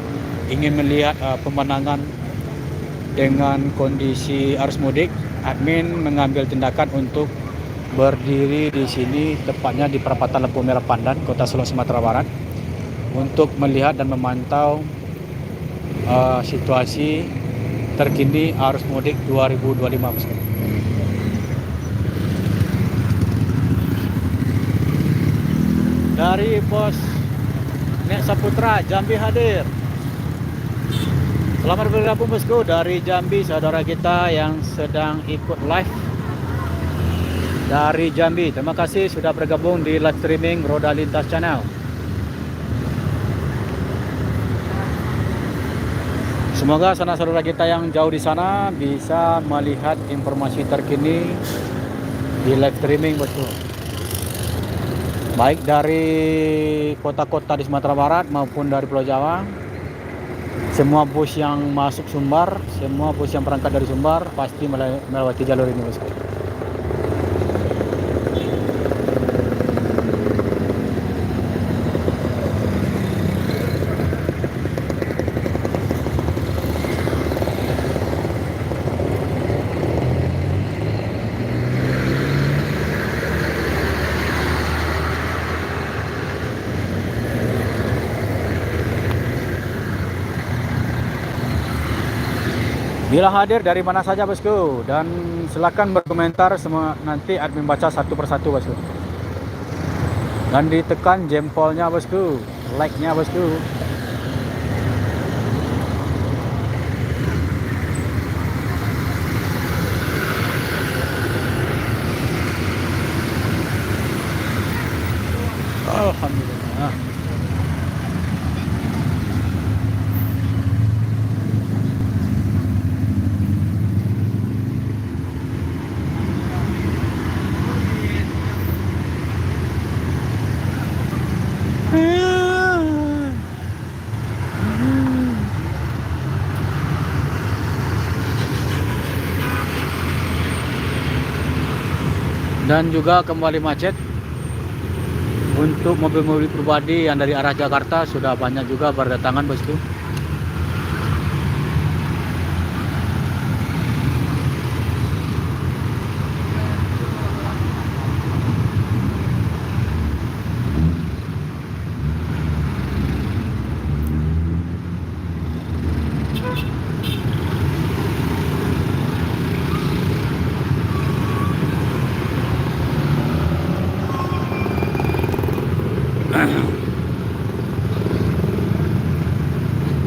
A: ingin melihat pemandangan dengan kondisi arus mudik. Admin mengambil tindakan untuk berdiri di sini, tepatnya di perapatan Lampu Merah Pandan, Kota Solo, Sumatera Barat, untuk melihat dan memantau situasi terkini arus mudik 2025 bosku. Dari Pos Nek Saputra Jambi hadir. Selamat bergabung bosku dari Jambi, saudara kita yang sedang ikut live dari Jambi. Terima kasih sudah bergabung di live streaming Roda Lintas Channel. Semoga saudara-saudara kita yang jauh di sana bisa melihat informasi terkini di live streaming bosku. Baik dari kota-kota di Sumatera Barat maupun dari Pulau Jawa. Semua bus yang masuk Sumbar, semua bus yang berangkat dari Sumbar pasti melewati jalur ini bosku. Bila hadir dari mana saja bosku, dan silakan berkomentar semua, nanti admin baca satu persatu bosku. Dan ditekan jempolnya bosku, like-nya bosku. Alhamdulillah. Dan juga kembali macet untuk mobil-mobil pribadi yang dari arah Jakarta sudah banyak juga berdatangan bosku.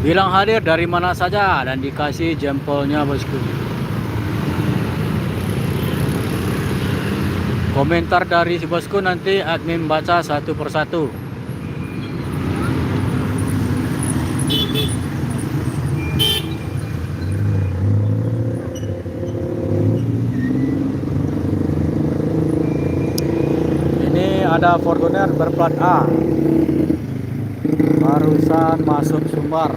A: Bilang hadir dari mana saja dan dikasih jempolnya bosku. Komentar dari si bosku nanti admin baca satu persatu. Ini ada Fortuner berplat A, barusan masuk Sumbar.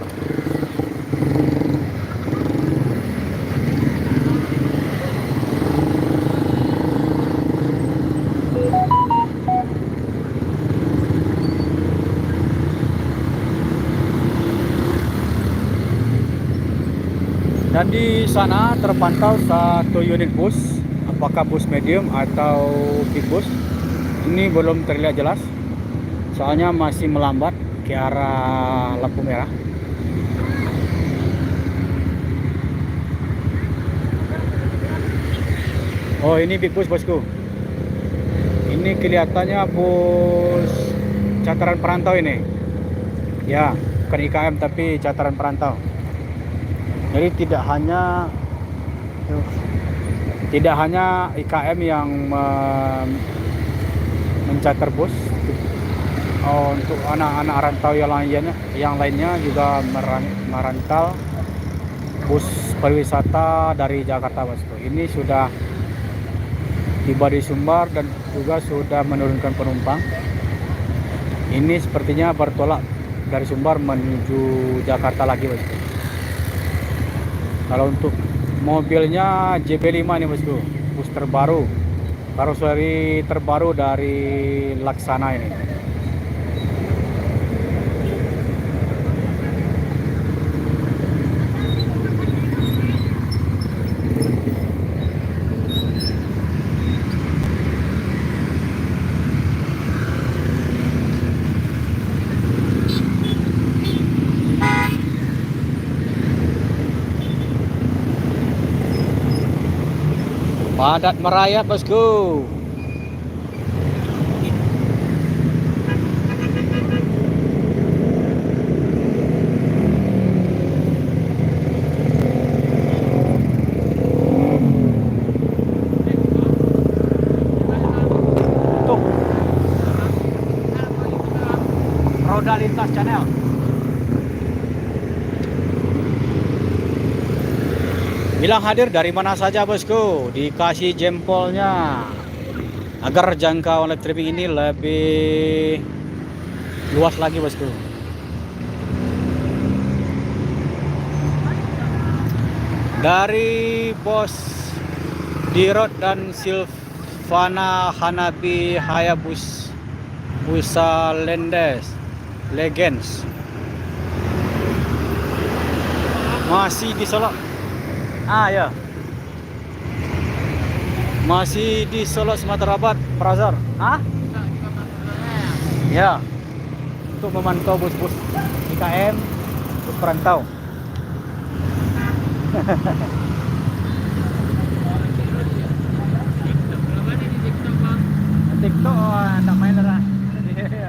A: Dan di sana terpantau satu unit bus, apakah bus medium atau big bus. Ini belum terlihat jelas, soalnya masih melambat ke arah lampu merah. Oh, ini big bus bosku. Ini kelihatannya bus cataran perantau ini. Ya, bukan IKM tapi cataran perantau. Jadi tidak hanya IKM yang mencatar bus. Oh, untuk anak-anak rantau yang lainnya juga merantau bus pariwisata dari Jakarta bosku. Ini sudah tiba di Sumbar dan juga sudah menurunkan penumpang. Ini sepertinya bertolak dari Sumbar menuju Jakarta lagi bosku. Kalau untuk mobilnya JB5 nih bosku, bus terbaru, karoseri terbaru dari Laksana ini. Padat merayap bosku. Tuh, Roda Lintas Channel. Bilang hadir dari mana saja bosku, dikasih jempolnya agar jangkauan live streaming ini lebih luas lagi bosku. Dari bos Dirot dan Silvana Hanabi Hayabusa Legends masih di Solo. Ya. Masih di Solo Sumatera Barat, brother. Ya. Untuk memantau bus-bus IKM, bus perantau. TikTok tak main lah.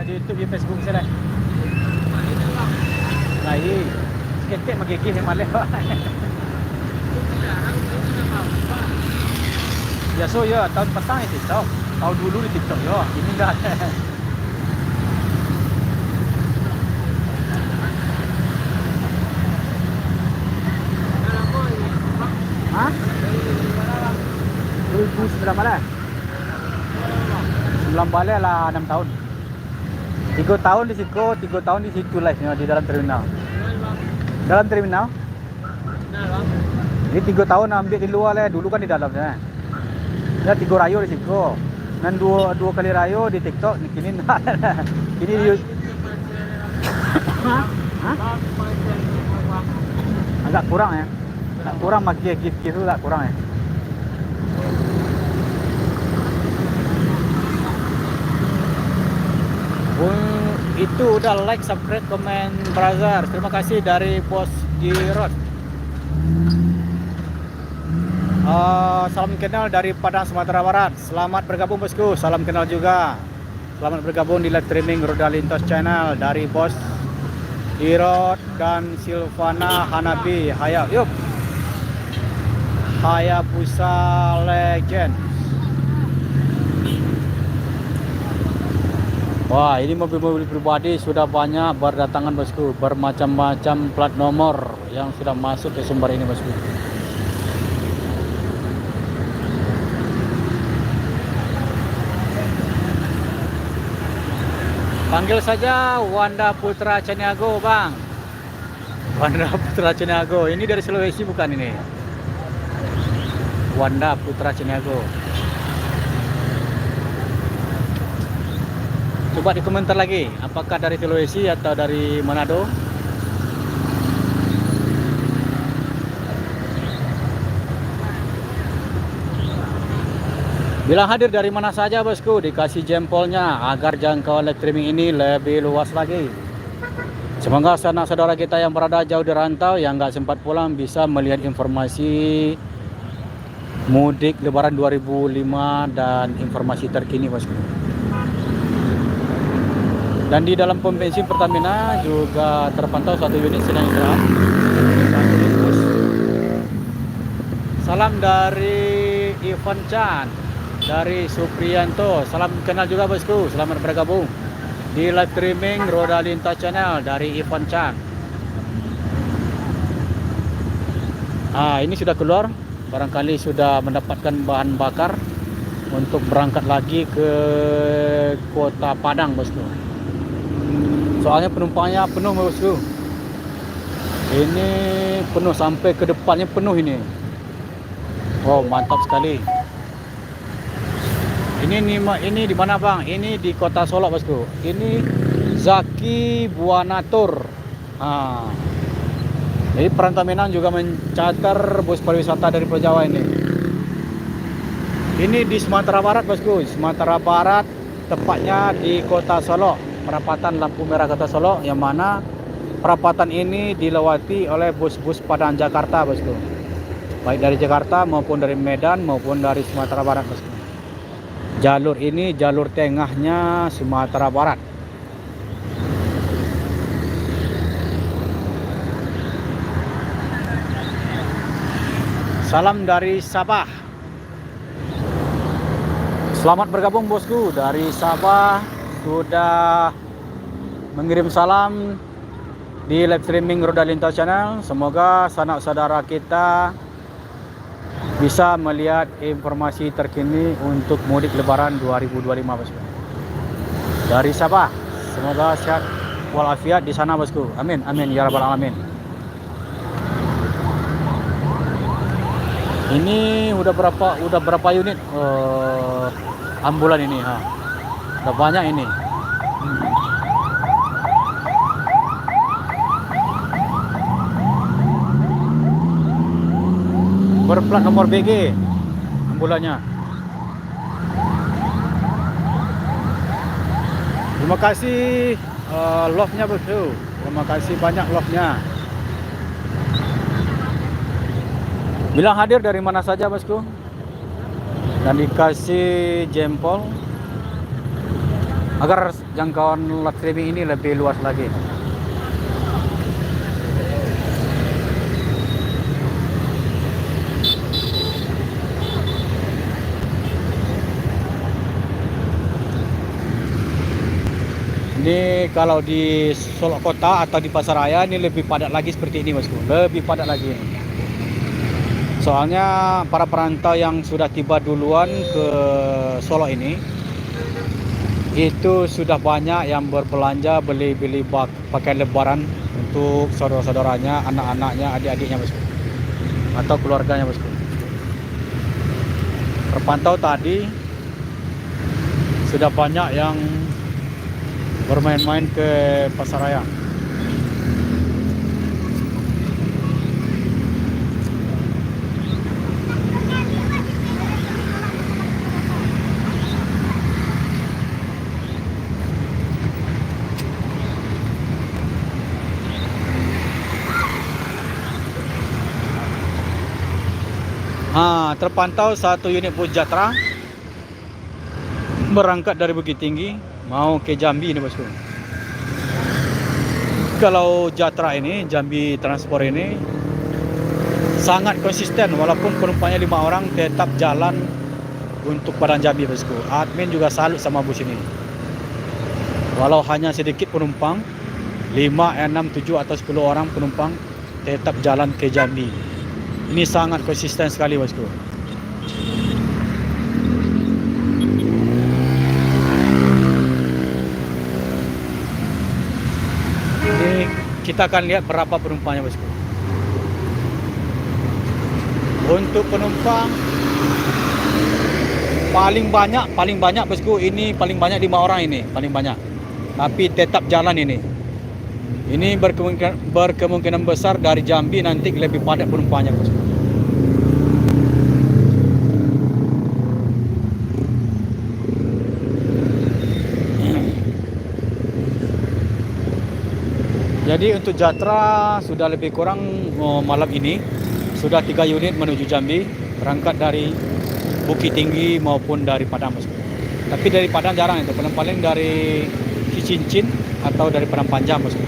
A: Di YouTube, di Facebook saya. Nah, sikit magigih yang malay. Ya so ya tahun petang di TikTok. Tahun dulu di TikTok ya. Ini enggak. Hah? 2009 malah. 9 balik lah 6 tahun. 3 tahun di situ, 3 tahun di situ live-nya di dalam terminal. Dalam terminal? Ini 3 tahun ambil di luar lah, dulu kan di dalamnya. Ya 3 rayo di situ. Dan dua kali rayo di TikTok, kini enggak. Kini di Hah? Agak kurang ya. Agak kurang maki gift itu agak kurang ya. Itu udah like, subscribe, komen, brother. Terima kasih dari Bos Girot. Salam kenal dari Padang, Sumatera Barat. Selamat bergabung bosku. Salam kenal juga. Selamat bergabung di live streaming Roda Lintas Channel dari Bos Girot dan Silvana Hanabi. Yuk. Hayabusa Legend. Wah, ini mobil-mobil pribadi sudah banyak berdatangan bosku, bermacam-macam plat nomor yang sudah masuk ke Sumber ini bosku. Panggil saja Wanda Putra Caniago, Bang. Wanda Putra Caniago, ini dari Sulawesi bukan ini? Wanda Putra Caniago. Coba di komentar lagi, apakah dari Sulawesi atau dari Manado? Bila hadir dari mana saja bosku, dikasih jempolnya agar jangkauan live streaming ini lebih luas lagi. Semoga sanak saudara kita yang berada jauh di rantau, yang nggak sempat pulang, bisa melihat informasi mudik Lebaran 2005 dan informasi terkini bosku. Dan di dalam pom bensin Pertamina juga terpantau 1 unit sedang istirahat. Salam dari Ivan Chan, dari Supriyanto. Salam kenal juga bosku. Selamat bergabung di live streaming Roda Lintas Channel dari Ivan Chan. Ini sudah keluar. Barangkali sudah mendapatkan bahan bakar untuk berangkat lagi ke Kota Padang bosku. Soalnya penumpangnya penuh bosku. Ini penuh sampai ke depannya penuh ini. Oh, mantap sekali. Ini di mana bang? Ini di Kota Solo bosku. Ini Zaki Buanatur. Jadi Pertamina juga mencatat bus pariwisata dari Pulau Jawa ini. Ini di Sumatera Barat bosku. Sumatera Barat, tepatnya di Kota Solo. Perapatan lampu merah Kota Solo, yang mana perapatan ini dilewati oleh bus-bus Padang Jakarta bosku. Baik dari Jakarta maupun dari Medan maupun dari Sumatera Barat bosku. Jalur ini jalur tengahnya Sumatera Barat. Salam dari Sabah. Selamat bergabung bosku dari Sabah. Sudah mengirim salam di live streaming Roda Lintas Channel. Semoga sanak saudara kita bisa melihat informasi terkini untuk mudik Lebaran 2025 bosku. Dari Sabah, semoga sehat walafiat di sana bosku. Amin, amin ya rabbal alamin. Ini udah berapa unit ambulan ini? Udah banyak ini. Berplat nomor BG ambulannya. Terima kasih love-nya bosku. Terima kasih banyak love-nya. Bilang hadir dari mana saja bosku, dan dikasih jempol agar jangkauan live streaming ini lebih luas lagi. Ini kalau di Solo Kota atau di Pasaraya ini lebih padat lagi seperti ini bosku, lebih padat lagi. Soalnya para perantau yang sudah tiba duluan ke Solo ini itu sudah banyak yang berbelanja beli-beli pakaian lebaran untuk saudara-saudaranya, anak-anaknya, adik-adiknya bosku, atau keluarganya bosku. Terpantau tadi sudah banyak yang bermain-main ke Pasaraya. Terpantau satu unit bus Jatra berangkat dari Bukit Tinggi mau ke Jambi ini bosku. Kalau Jatra ini, Jambi Transport ini sangat konsisten, walaupun penumpangnya 5 orang tetap jalan untuk Padang Jambi bosku. Admin juga salut sama bus ini. Walau hanya sedikit penumpang, 5, 6, 7 atau 10 orang penumpang tetap jalan ke Jambi. Ini sangat konsisten sekali bosku. Ini kita akan lihat berapa penumpangnya bosku. Untuk penumpang paling banyak bosku, ini paling banyak 5 orang ini, paling banyak. Tapi tetap jalan ini. Ini berkemungkinan besar dari Jambi nanti lebih padat penumpangnya bosku. Jadi untuk Jatra sudah lebih kurang malam ini sudah 3 unit menuju Jambi, berangkat dari Bukit Tinggi maupun dari Padang bosku. Tapi dari Padang jarang itu, paling dari Cicincin atau dari Padang Panjang bosku.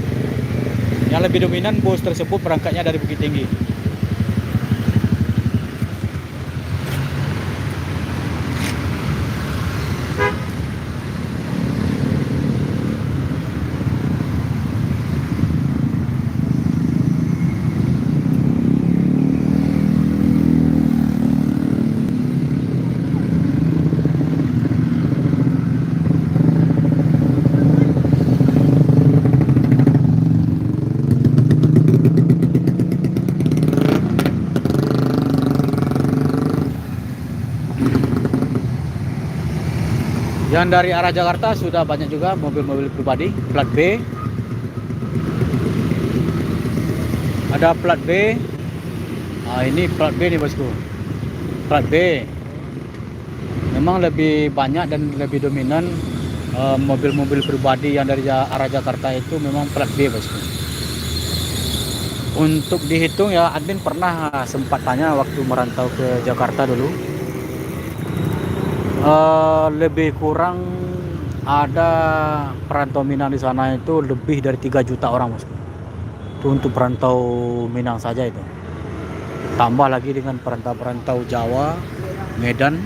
A: Yang lebih dominan bus tersebut berangkatnya dari Bukit Tinggi. Yang dari arah Jakarta sudah banyak juga mobil-mobil pribadi plat B. Ada plat B. Ini plat B nih bosku. Plat B. Memang lebih banyak dan lebih dominan mobil-mobil pribadi yang dari arah Jakarta itu memang plat B bosku. Untuk dihitung ya, admin pernah sempat tanya waktu merantau ke Jakarta dulu. Lebih kurang ada perantau Minang di sana itu lebih dari 3 juta orang bosku. Itu untuk perantau Minang saja itu. Tambah lagi dengan perantau-perantau Jawa, Medan.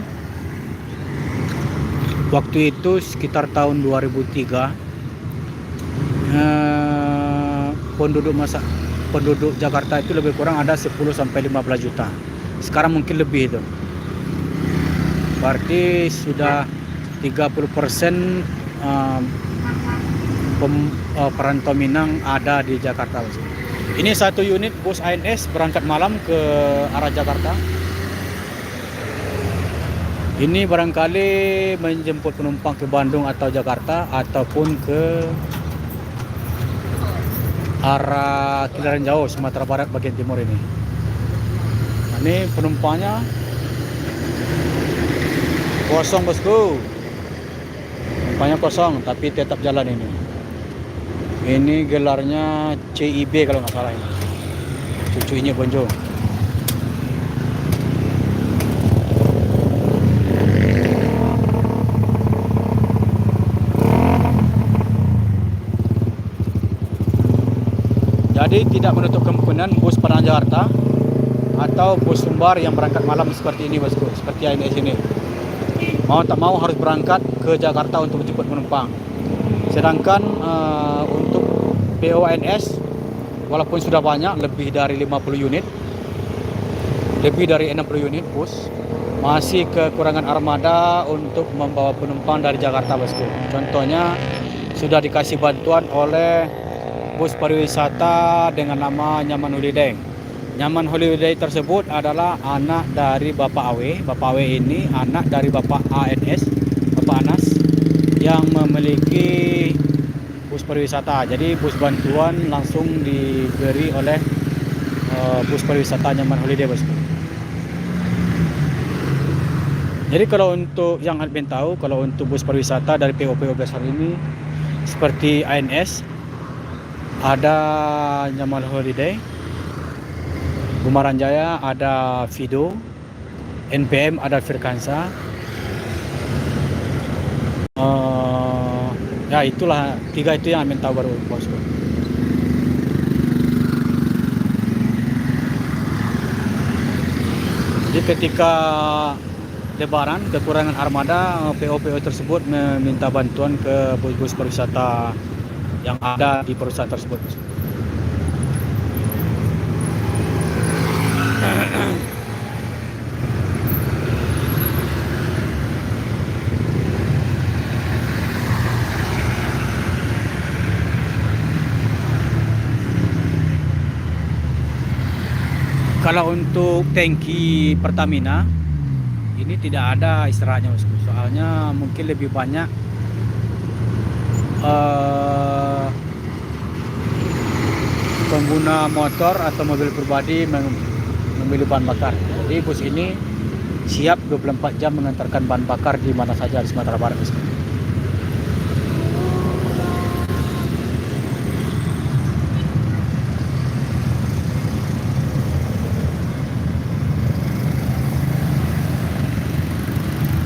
A: Waktu itu sekitar tahun 2003 penduduk Jakarta itu lebih kurang ada 10 sampai 15 juta. Sekarang mungkin lebih itu. Berarti sudah 30% perantau Minang ada di Jakarta. Ini satu unit bus ANS berangkat malam ke arah Jakarta. Ini barangkali menjemput penumpang ke Bandung atau Jakarta ataupun ke arah Kilaran Jauh, Sumatera Barat bagian timur ini. Ini penumpangnya kosong bosku, penumpangnya kosong tapi tetap jalan ini. Ini gelarnya CIB kalau nggak salah ini, cucunya Bonjo. Jadi tidak menutup kemungkinan bus Padang Jakarta atau bus Sumbar yang berangkat malam seperti ini bosku, seperti ANS ini. Mau tak mau harus berangkat ke Jakarta untuk menjemput penumpang. Sedangkan untuk PONS walaupun sudah banyak, lebih dari 50 unit, lebih dari 60 unit bus, masih kekurangan armada untuk membawa penumpang dari Jakarta bosku. Contohnya sudah dikasih bantuan oleh bus pariwisata dengan nama Nyaman Holiday. Nyaman Holiday tersebut adalah anak dari Bapak Awe. Bapak Awe ini anak dari Bapak ANS, Bapak Anas, yang memiliki bus pariwisata. Jadi bus bantuan langsung diberi oleh bus pariwisata Nyaman Holiday bosku. Jadi kalau untuk yang admin tahu, kalau untuk bus pariwisata dari PO-PO besar ini seperti ANS ada Nyaman Holiday, Gumaran Jaya ada Fido, NPM ada Firkansa. Ya itulah, 3 itu yang admin tahu baru bosku. Jadi ketika Lebaran kekurangan armada, PO-PO tersebut meminta bantuan ke bus-bus pariwisata yang ada di perusahaan tersebut. Kalau untuk tangki Pertamina ini tidak ada istirahatnya bosku. Soalnya mungkin lebih banyak pengguna motor atau mobil pribadi memilih bahan bakar. Jadi bus ini siap 24 jam mengantarkan bahan bakar di mana saja di Sumatera Barat bosku.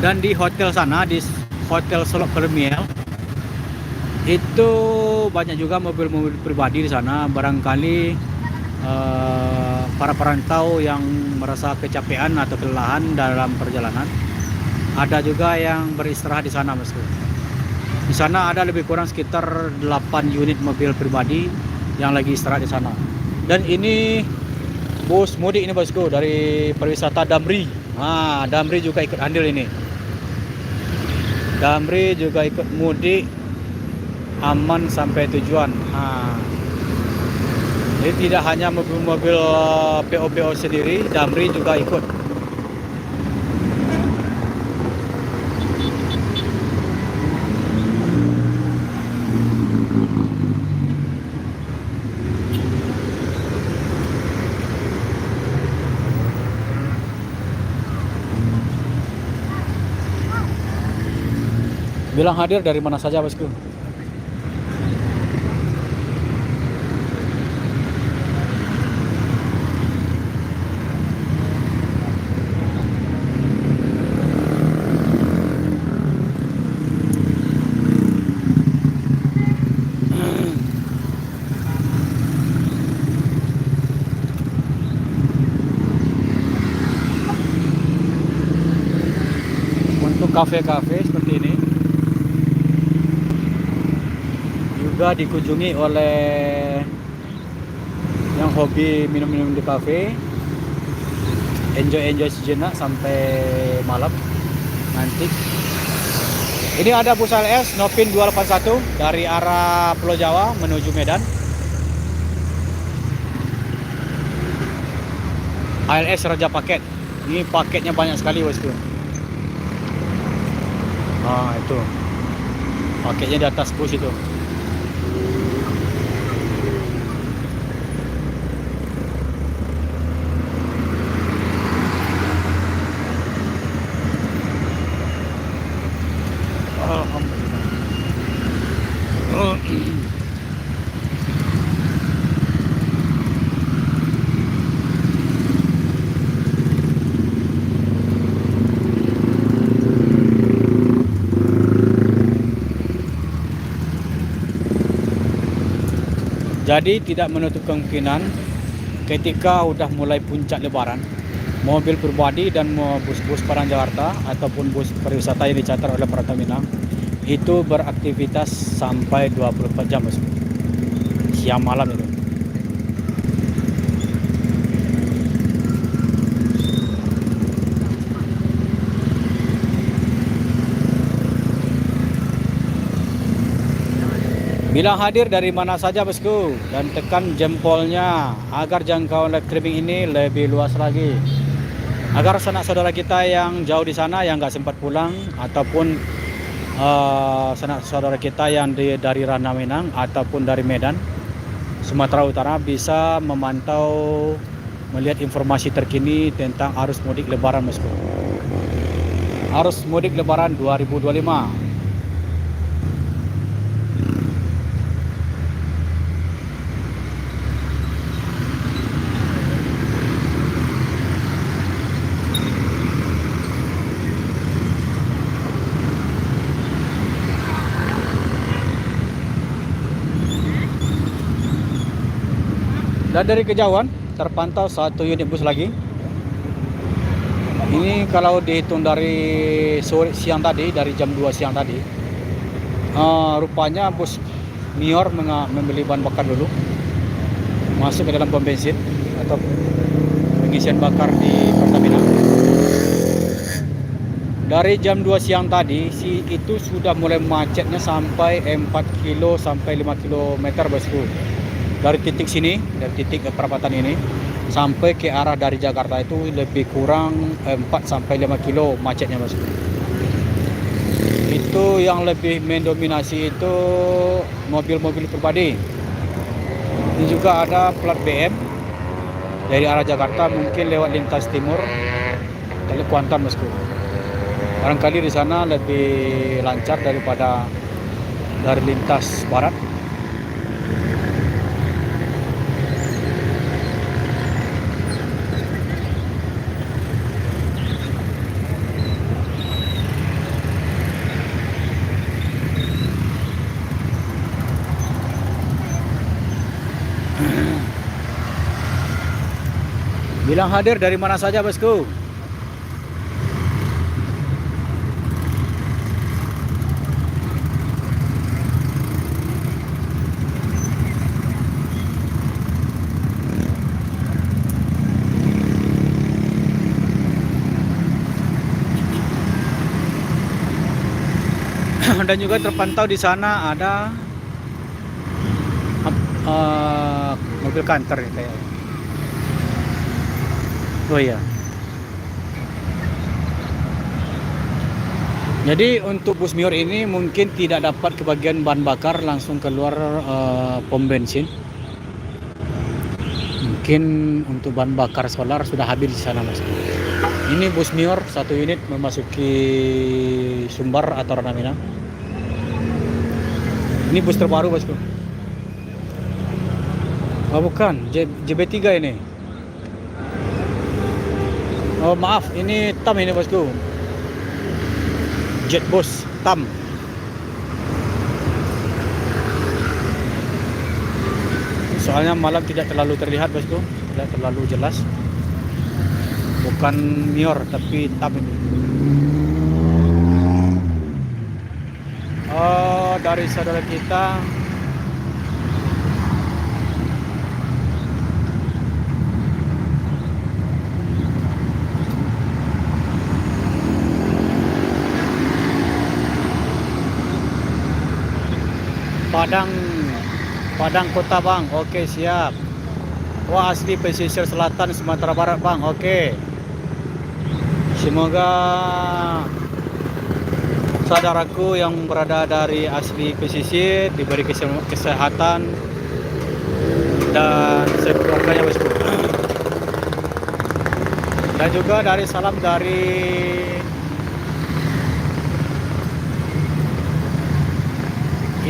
A: Dan di hotel sana, di Hotel Solok Kolonial, itu banyak juga mobil-mobil pribadi di sana. Barangkali para perantau yang merasa kecapean atau kelelahan dalam perjalanan, ada juga yang beristirahat di sana bosku. Di sana ada lebih kurang sekitar 8 unit mobil pribadi yang lagi istirahat di sana. Dan ini bus mudik ini bosku dari pariwisata Damri. Damri juga ikut andil ini. Damri juga ikut mudik aman sampai tujuan. Jadi tidak hanya mobil-mobil PO-PO sendiri, Damri juga ikut. Bilang hadir dari mana saja bosku. Untuk kafe-kafe seperti ini juga dikunjungi oleh yang hobi minum-minum di kafe, enjoy sejenak sampai malam nanti. Ini ada bus ALS Nopin 281 dari arah Pulau Jawa menuju Medan. ALS Raja Paket. Ini paketnya banyak sekali bosku. Itu paketnya di atas bus itu. Jadi tidak menutup kemungkinan ketika udah mulai puncak lebaran, mobil pribadi dan bus-bus Padang Jakarta ataupun bus pariwisata yang dicatat oleh Pertamina itu beraktivitas sampai 24 jam bosku. Siang malam itu. Bilang hadir dari mana saja bosku dan tekan jempolnya agar jangkauan live streaming ini lebih luas lagi. Agar sanak saudara kita yang jauh di sana yang nggak sempat pulang ataupun sanak saudara kita yang dari Ranah Minang ataupun dari Medan, Sumatera Utara bisa memantau melihat informasi terkini tentang arus mudik lebaran bosku. Arus mudik lebaran 2025. Dan dari kejauhan terpantau satu unit bus lagi. Ini kalau dihitung dari sore siang tadi, dari jam 2 siang tadi, rupanya bus Mior membeli bahan bakar dulu, masuk ke dalam pom bensin atau pengisian bakar di Pertamina. Dari jam 2 siang tadi, itu sudah mulai macetnya sampai 4 kilo sampai 5 km bosku. Dari titik sini, dari titik perapatan ini sampai ke arah dari Jakarta itu lebih kurang 4 sampai 5 kilo macetnya bosku. Itu yang lebih mendominasi itu mobil-mobil pribadi. Ini juga ada plat BM dari arah Jakarta, mungkin lewat lintas timur dari Kuantan bosku. Barangkali di sana lebih lancar daripada dari lintas barat. Bilang hadir dari mana saja bosku. Dan juga terpantau di sana ada mobil kantor kayak. Oh iya. Jadi untuk bus Mior ini mungkin tidak dapat kebagian bahan bakar langsung keluar pom bensin. Mungkin untuk bahan bakar solar sudah habis di sana mas. Ini bus Mior satu unit memasuki Sumbar atau Ranah Minang. Ini bus terbaru bosku. Oh bukan, JB3 ini. Oh maaf, ini TAM ini bosku. Jetbus TAM. Soalnya malam tidak terlalu terlihat bosku, tidak terlalu jelas. Bukan Mior tapi TAM ini. Oh, dari saudara kita Padang Kota bang. Oke siap. Wah asli pesisir selatan Sumatera Barat bang. Oke. Semoga saudaraku yang berada dari asli pesisir diberi kesehatan dan sekeluarganya bosku. Dan juga dari salam dari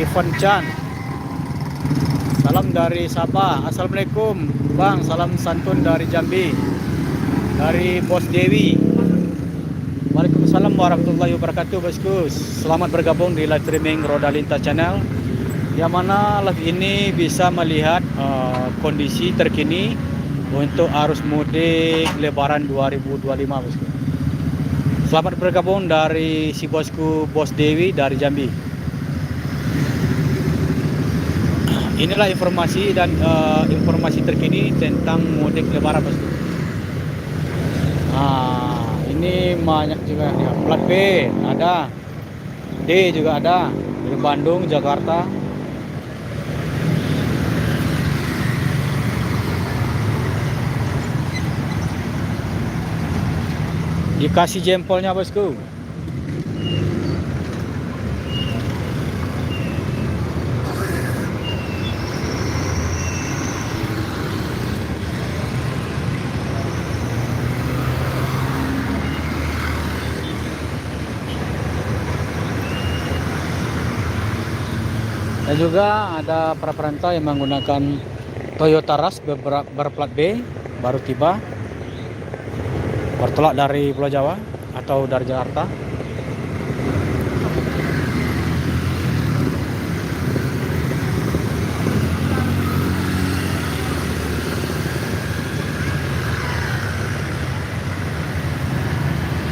A: Ivan Chan. Salam dari Sabah. Assalamualaikum bang, salam santun dari Jambi, dari Bos Dewi. Waalaikumsalam warahmatullahi wabarakatuh bosku. Selamat bergabung di live streaming Roda Lintas Channel. yang mana live ini bisa melihat kondisi terkini untuk arus mudik Lebaran 2025, bosku. Selamat bergabung dari si bosku Bos Dewi dari Jambi. Inilah informasi dan informasi terkini tentang mudik Lebaran, bosku. Ini banyak juga ya. Plat B ada, D juga ada dari Bandung, Jakarta. Dikasih jempolnya, bosku. Dan juga ada para perantau yang menggunakan Toyota Rush berplat B baru tiba, bertolak dari Pulau Jawa atau dari Jakarta.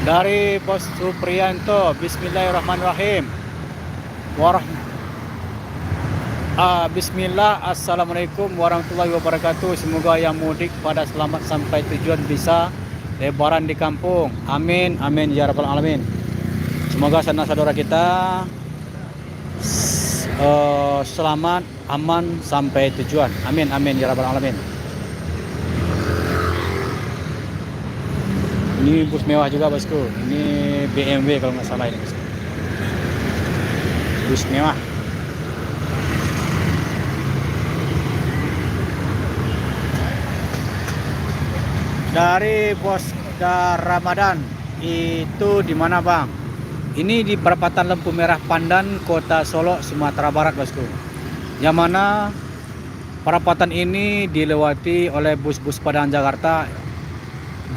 A: Dari Bos Supriyanto, Bismillahirrahmanirrahim. Bismillah, Assalamualaikum warahmatullahi wabarakatuh. Semoga yang mudik pada selamat sampai tujuan, bisa lebaran di kampung. Amin, amin ya rabbal alamin. Semoga sanak saudara kita selamat, aman sampai tujuan. Amin, amin ya rabbal alamin. Ini bus mewah juga, bosku. Ini BMW kalau nggak salah ini, bosku. Bus mewah. Dari Bos Ramadan, itu di mana, Bang? Ini di perempatan lampu merah Pandan, Kota Solo, Sumatera Barat, bosku. Yang mana perempatan ini dilewati oleh bus-bus Padang Jakarta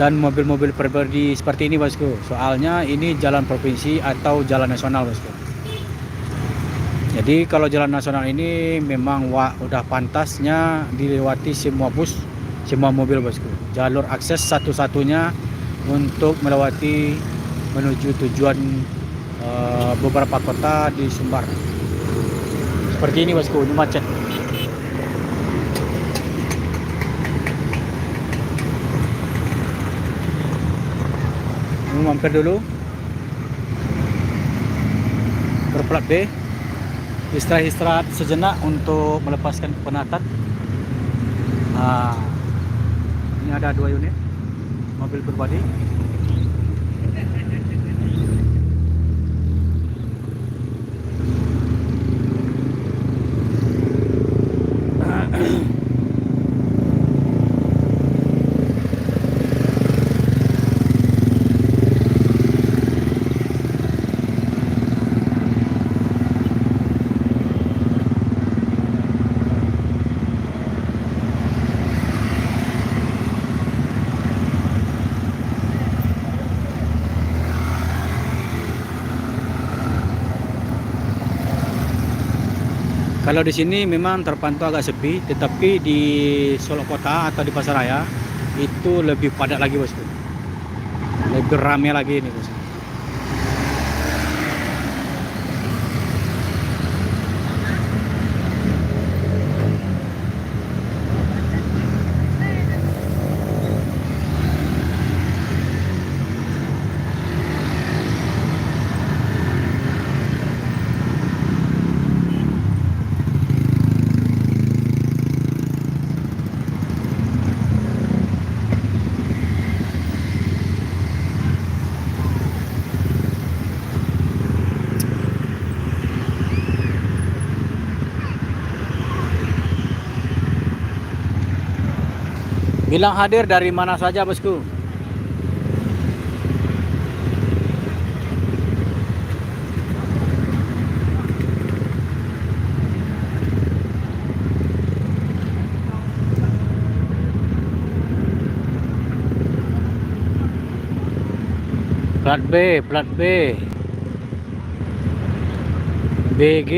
A: dan mobil-mobil pribadi seperti ini, bosku. Soalnya ini jalan provinsi atau jalan nasional, bosku. Jadi kalau jalan nasional ini memang udah pantasnya dilewati semua bus, semua mobil, bosku. Jalur akses satu-satunya untuk melewati menuju tujuan beberapa kota di Sumbar. Seperti ini, bosku, ini macet. Mampir dulu berplat B, istirahat sejenak untuk melepaskan kepenatan. Ini ada 2 unit mobil pribadi. Kalau di sini memang terpantau agak sepi, tetapi di Solo Kota atau di Pasaraya itu lebih padat lagi, bosku. Lebih ramai lagi ini, bosku. Bilang hadir dari mana saja, bosku. Plat B, plat B, BG,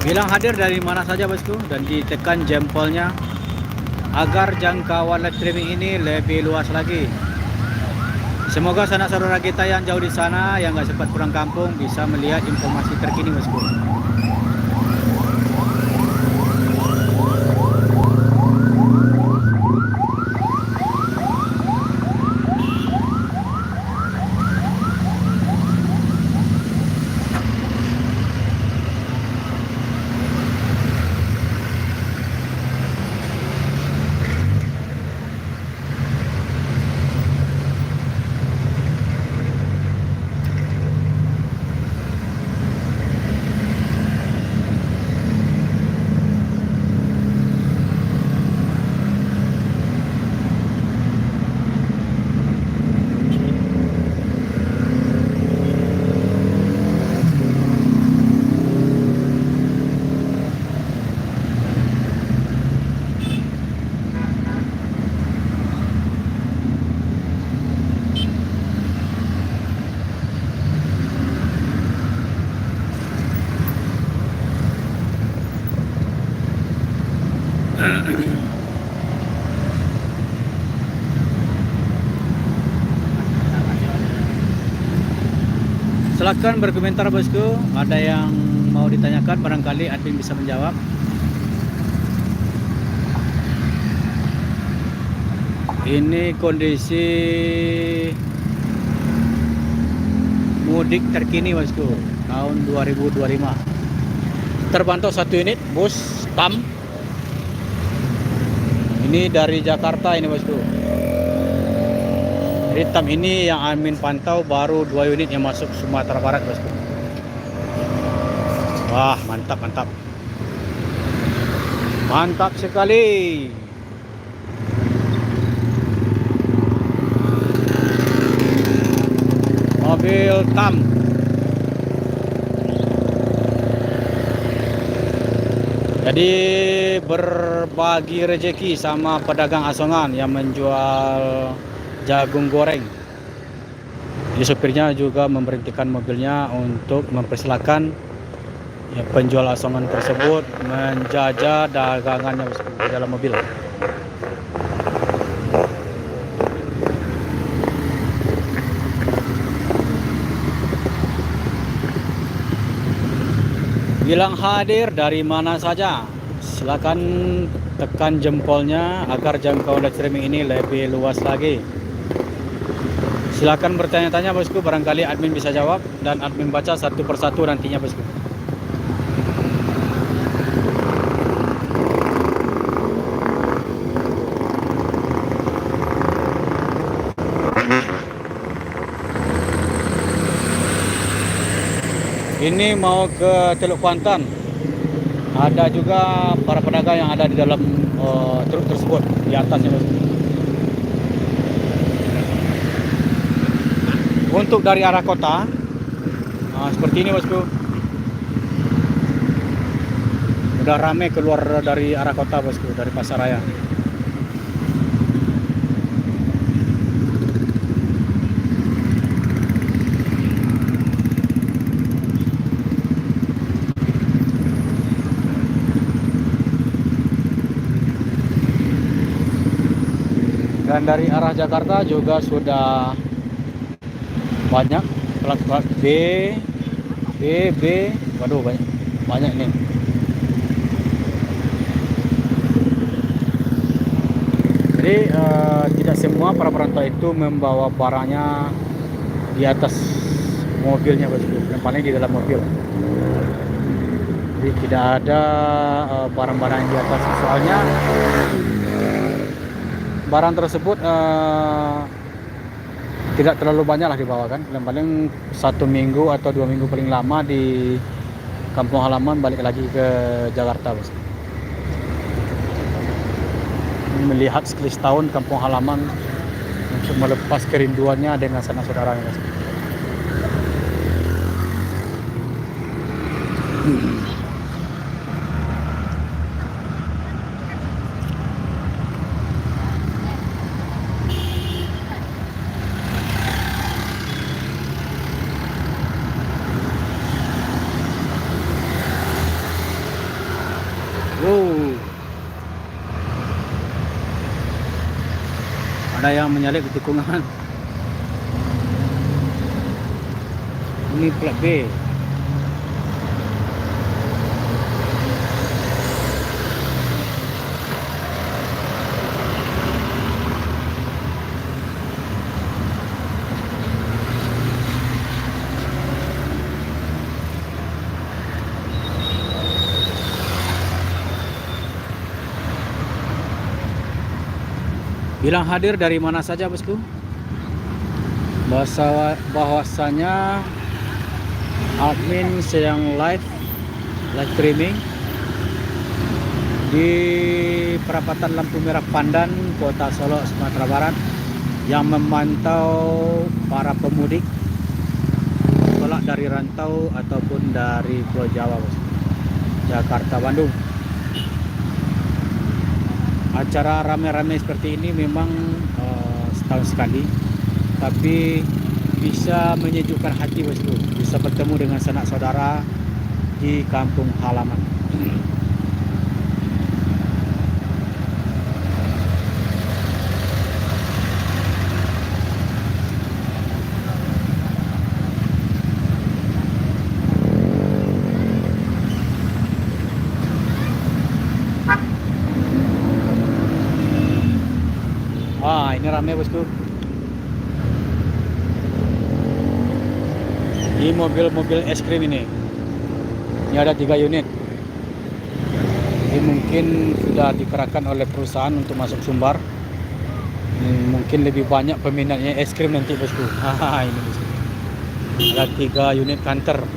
A: Bilang hadir dari mana saja bosku dan ditekan jempolnya agar jangkauan live streaming ini lebih luas lagi. Semoga sanak saudara kita yang jauh di sana yang nggak sempat pulang kampung bisa melihat informasi terkini bosku. Silakan berkomentar bosku, ada yang mau ditanyakan barangkali admin bisa menjawab. Ini kondisi mudik terkini bosku tahun 2025. Terpantau satu unit bus TAM. Ini dari Jakarta ini bosku. Jadi TAM ini yang admin pantau baru 2 unit yang masuk Sumatera Barat bosku. Wah, mantap mantap. Mantap sekali. Mobil TAM. Jadi berbagi rezeki sama pedagang asongan yang menjual jagung goreng. Jadi sopirnya juga memberhentikan mobilnya untuk mempersilahkan ya, penjual asongan tersebut menjajah dagangannya di dalam mobil. Bilang hadir dari mana saja, silakan tekan jempolnya agar jangkauan live streaming ini lebih luas lagi. Silakan bertanya-tanya bosku, barangkali admin bisa jawab dan admin baca satu persatu nantinya bosku. Ini mau ke Teluk Kuantan. Ada juga para pedagang yang ada di dalam truk tersebut di atasnya bosku. Untuk dari arah kota seperti ini bosku, udah rame keluar dari arah kota bosku, dari Pasaraya. Dan dari arah Jakarta juga sudah banyak plat B, waduh banyak nih. Jadi tidak semua para perantau itu membawa barangnya di atas mobilnya bosku, yang paling di dalam mobil. Jadi tidak ada barang-barang di atas, soalnya barang tersebut tidak terlalu banyak lah dibawa kan, yang paling 1 minggu atau 2 minggu paling lama di kampung halaman, balik lagi ke Jakarta bos. melihat sekali setahun kampung halaman untuk melepas kerinduannya dengan sanak saudaranya. Wow. Ada yang menyalip di tikungan. Ini plat B. Bilang hadir dari mana saja bosku? Bahwasanya admin sedang live streaming di perapatan lampu merah Pandan, Kota Solo, Sumatera Barat, yang memantau para pemudik tolak dari rantau ataupun dari Pulau Jawa, bosku. Jakarta, Bandung. Acara rame-rame seperti ini memang setahun sekali, tapi bisa menyejukkan hati bosku, bisa bertemu dengan sanak saudara di kampung halaman. Wah, ini rame bosku. Di mobil-mobil es krim ini ada 3 unit. Ini mungkin sudah dikerahkan oleh perusahaan untuk masuk Sumbar. Mungkin lebih banyak peminatnya es krim nanti bosku. Ini bosku. Ada 3 unit kantor.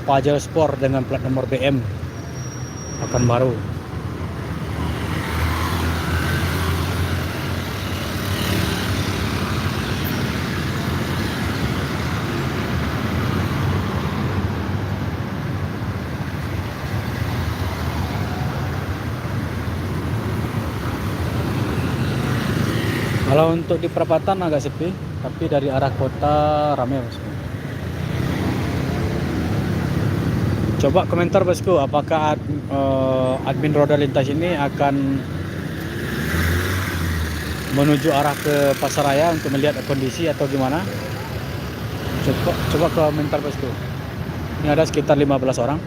A: Pajero Sport dengan plat nomor BM akan baru. Kalau untuk di perapatan agak sepi, tapi dari arah kota ramai bosku. Coba komentar bosku, apakah admin roda lintas ini akan menuju arah ke Pasaraya untuk melihat kondisi atau gimana? Coba komentar bosku. Ini ada sekitar 15 orang.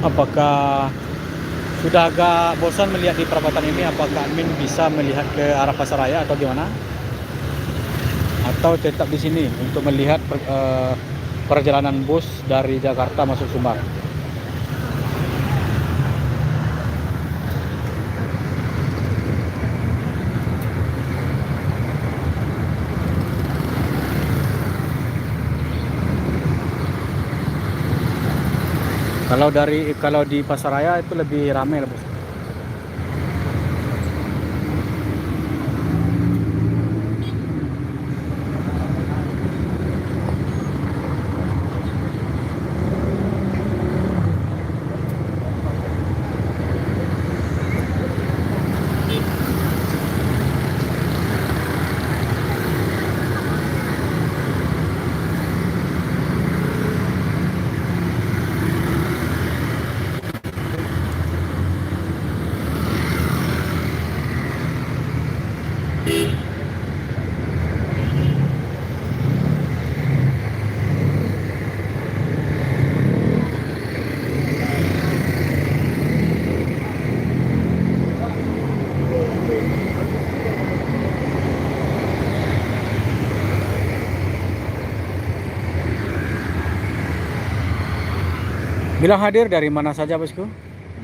A: Apakah sudah agak bosan melihat di perapatan ini? Apakah admin bisa melihat ke arah Pasaraya atau gimana? Atau tetap di sini untuk melihat perjalanan bus dari Jakarta masuk Sumbar? Kalau di Pasaraya itu lebih ramai lah bos. Bila hadir dari mana saja bosku,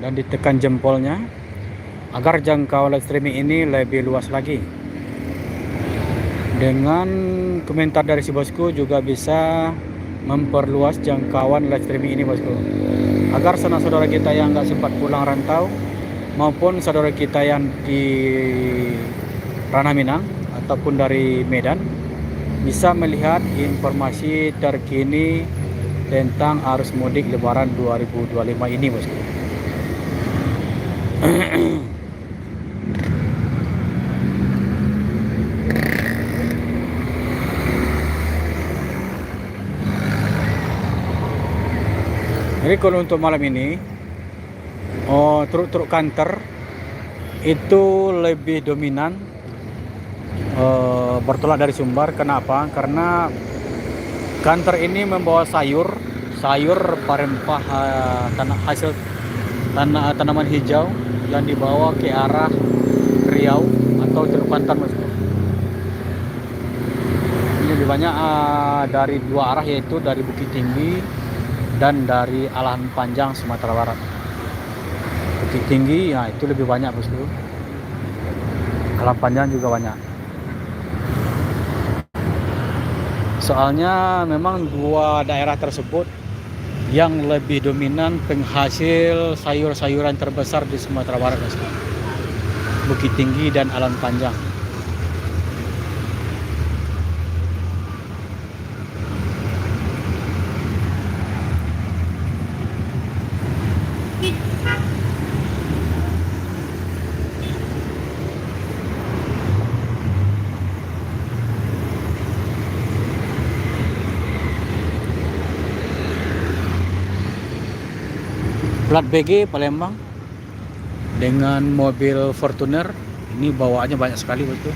A: dan ditekan jempolnya agar jangkau live streaming ini lebih luas lagi. Dengan komentar dari si bosku juga bisa memperluas jangkauan live streaming ini bosku, agar saudara kita yang nggak sempat pulang rantau maupun saudara kita yang di Ranah Minang ataupun dari Medan bisa melihat informasi terkini tentang arus mudik Lebaran 2025 ini bosku. Jadi kalau untuk malam ini truk-truk kantor itu lebih dominan bertolak dari Sumbar. Kenapa? Karena kantor ini membawa sayur rempah tanaman hijau yang dibawa ke arah Riau atau Teluk Pantan bosku. Ini lebih banyak dari dua arah, yaitu dari Bukit Tinggi dan dari Alan Panjang Sumatera Barat. Bukit Tinggi ya itu lebih banyak bosku, Alan Panjang juga banyak. Soalnya memang dua daerah tersebut yang lebih dominan penghasil sayur-sayuran terbesar di Sumatera Barat bosku, Bukit Tinggi dan Alan Panjang. Plat BG Palembang dengan mobil Fortuner, ini bawaannya banyak sekali bosku.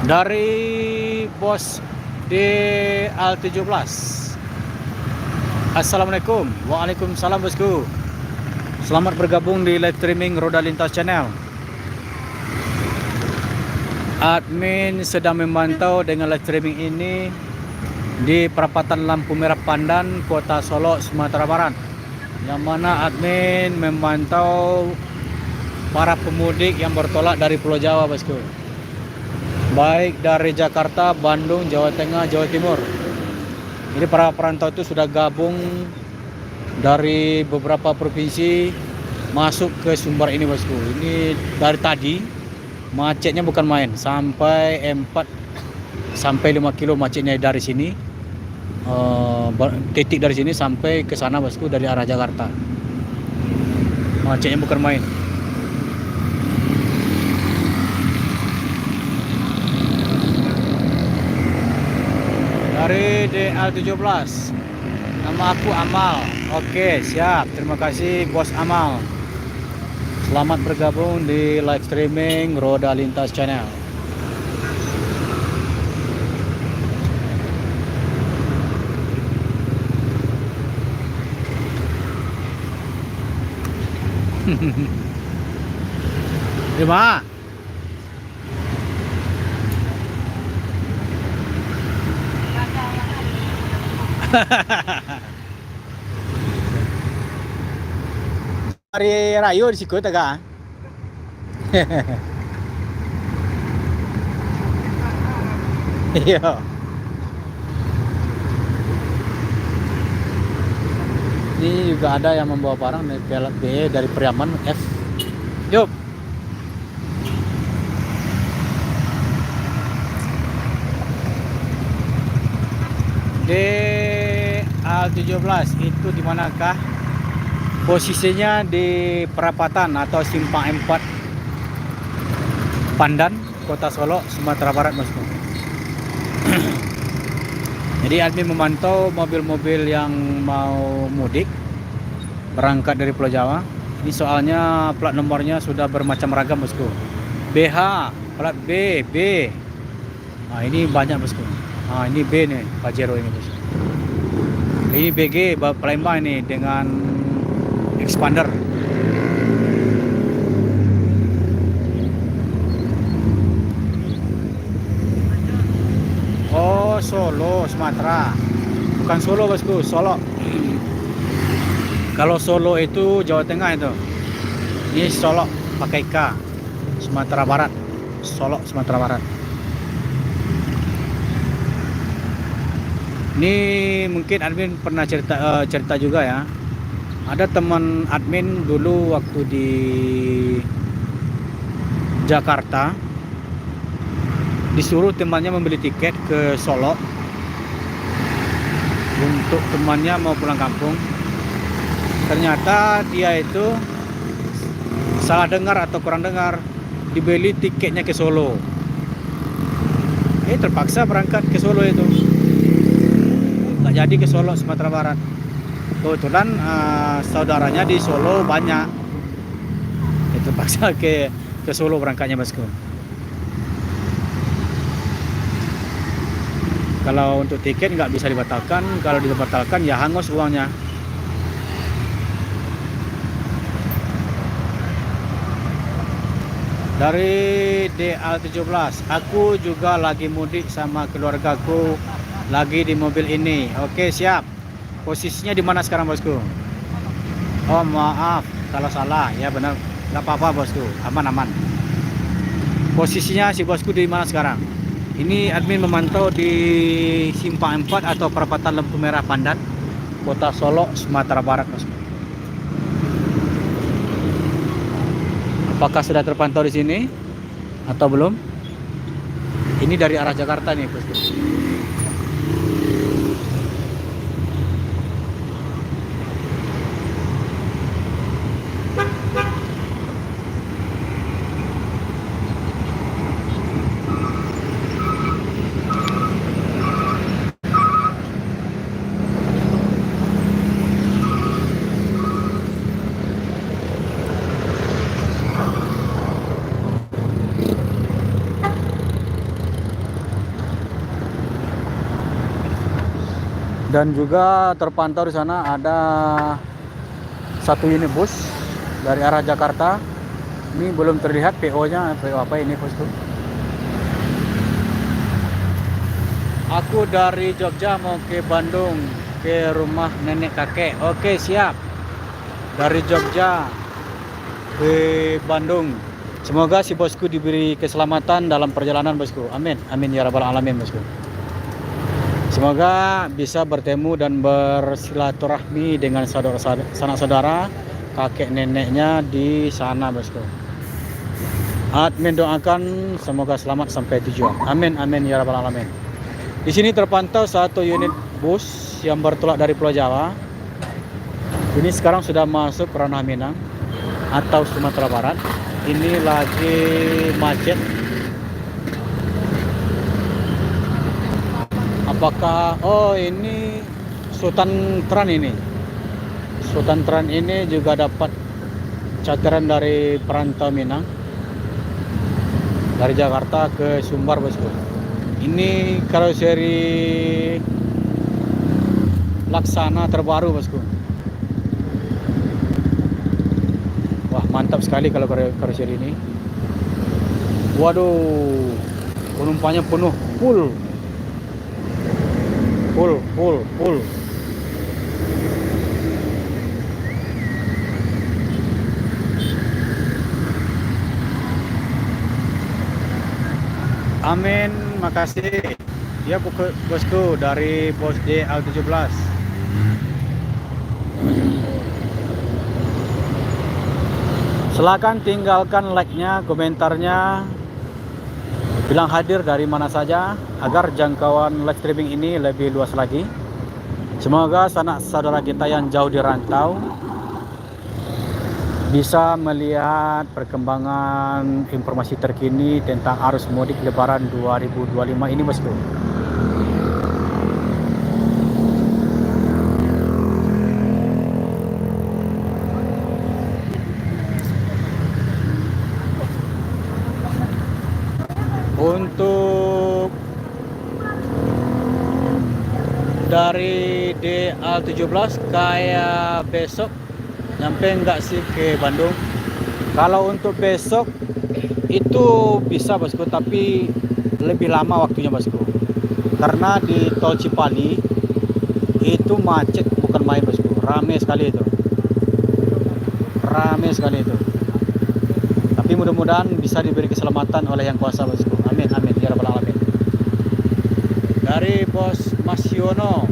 A: Dari bos DL17. Assalamualaikum. Waalaikumsalam bosku. Selamat bergabung di live streaming Roda Lintas Channel. Admin sedang memantau dengan live streaming ini di perapatan Lampu Merah Pandan, Kota Solo, Sumatera Barat, yang mana admin memantau para pemudik yang bertolak dari Pulau Jawa bosku, baik dari Jakarta, Bandung, Jawa Tengah, Jawa Timur. Jadi para perantau itu sudah gabung dari beberapa provinsi masuk ke Sumbar ini bosku. Ini dari tadi macetnya bukan main, sampai 5 kilo macetnya dari sini, titik dari sini sampai ke sana bosku, dari arah Jakarta. Macetnya bukan main. Dari DL17. Nama aku Amal. Oke, siap. Terima kasih Bos Amal. Selamat bergabung di live streaming Roda Lintas Channel. Terima. Hari Rayo di siku taga. Iya. Ini juga ada yang membawa barang dari Pelat B dari Priaman F. Yuk. DL17 itu di manakah? Posisinya di perapatan atau simpang 4 Pandan, Kota Solo, Sumatera Barat bosku. Jadi admin memantau mobil-mobil yang mau mudik berangkat dari Pulau Jawa. Ini soalnya plat nomornya sudah bermacam ragam bosku. BH, plat B, B. Nah, ini banyak bosku. Nah, ini B nih, Pajero ini bosku. Ini BG Palembang ini dengan expander. Solo Sumatera, bukan Solo bosku, Solo. Kalau Solo itu Jawa Tengah itu, ini Solo pakai K, Sumatera Barat, Solo Sumatera Barat. Ini mungkin admin pernah cerita juga ya. Ada teman admin dulu waktu di Jakarta, disuruh temannya membeli tiket ke Solo untuk temannya mau pulang kampung. Ternyata dia itu salah dengar atau kurang dengar, dibeli tiketnya ke Solo. Terpaksa berangkat ke Solo itu. Nggak jadi ke Solo Sumatera Barat. Kebetulan saudaranya di Solo banyak. Terpaksa ke Solo berangkatnya bosku. Kalau untuk tiket nggak bisa dibatalkan. Kalau dibatalkan ya hangus uangnya. Dari DL17, aku juga lagi mudik sama keluargaku, lagi di mobil ini. Oke, siap. Posisinya di mana sekarang bosku? Oh maaf kalau salah, ya benar, nggak apa-apa bosku, aman-aman. Posisinya si bosku di mana sekarang? Ini admin memantau di Simpang 4 atau perempatan lampu merah Pandan, Kota Solo, Sumatera Barat bosku. Apakah sudah terpantau di sini atau belum? Ini dari arah Jakarta nih bosku. Dan juga terpantau di sana ada satu unit bus dari arah Jakarta. Ini belum terlihat PO-nya, PO apa ini bosku? Aku dari Jogja mau ke Bandung, ke rumah nenek kakek. Oke, siap. Dari Jogja ke Bandung. Semoga si bosku diberi keselamatan dalam perjalanan bosku. Amin, amin ya rabbal alamin bosku. Semoga bisa bertemu dan bersilaturahmi dengan sanak saudara, kakek neneknya di sana bosku. Admin doakan semoga selamat sampai tujuan. Amin amin ya rabbal alamin. Di sini terpantau satu unit bus yang bertolak dari Pulau Jawa. Ini sekarang sudah masuk ranah Minang atau Sumatera Barat. Ini lagi macet. Apakah ini Sultan Tran ini? Sultan Tran ini juga dapat charteran dari perantau Minang, dari Jakarta ke Sumbar bosku. Ini karoseri Laksana terbaru bosku. Wah mantap sekali kalau karoseri ini. Waduh, penumpangnya penuh, full. Amin, makasih. Ya bosku dari pos DL17. Silakan tinggalkan like-nya, komentarnya, bilang hadir dari mana saja agar jangkauan live streaming ini lebih luas lagi. Semoga sanak saudara kita yang jauh di rantau bisa melihat perkembangan informasi terkini tentang arus mudik Lebaran 2025 ini bosku. Untuk dari DL17 kayak besok nyampe enggak sih ke Bandung? Kalau untuk besok itu bisa bosku, tapi lebih lama waktunya bosku. Karena di tol Cipali itu macet bukan main bosku, rame sekali itu, rame sekali itu. Tapi mudah-mudahan bisa diberi keselamatan oleh yang kuasa bosku, amin amin ya rabbal alamin. Dari Bos Mas Yono,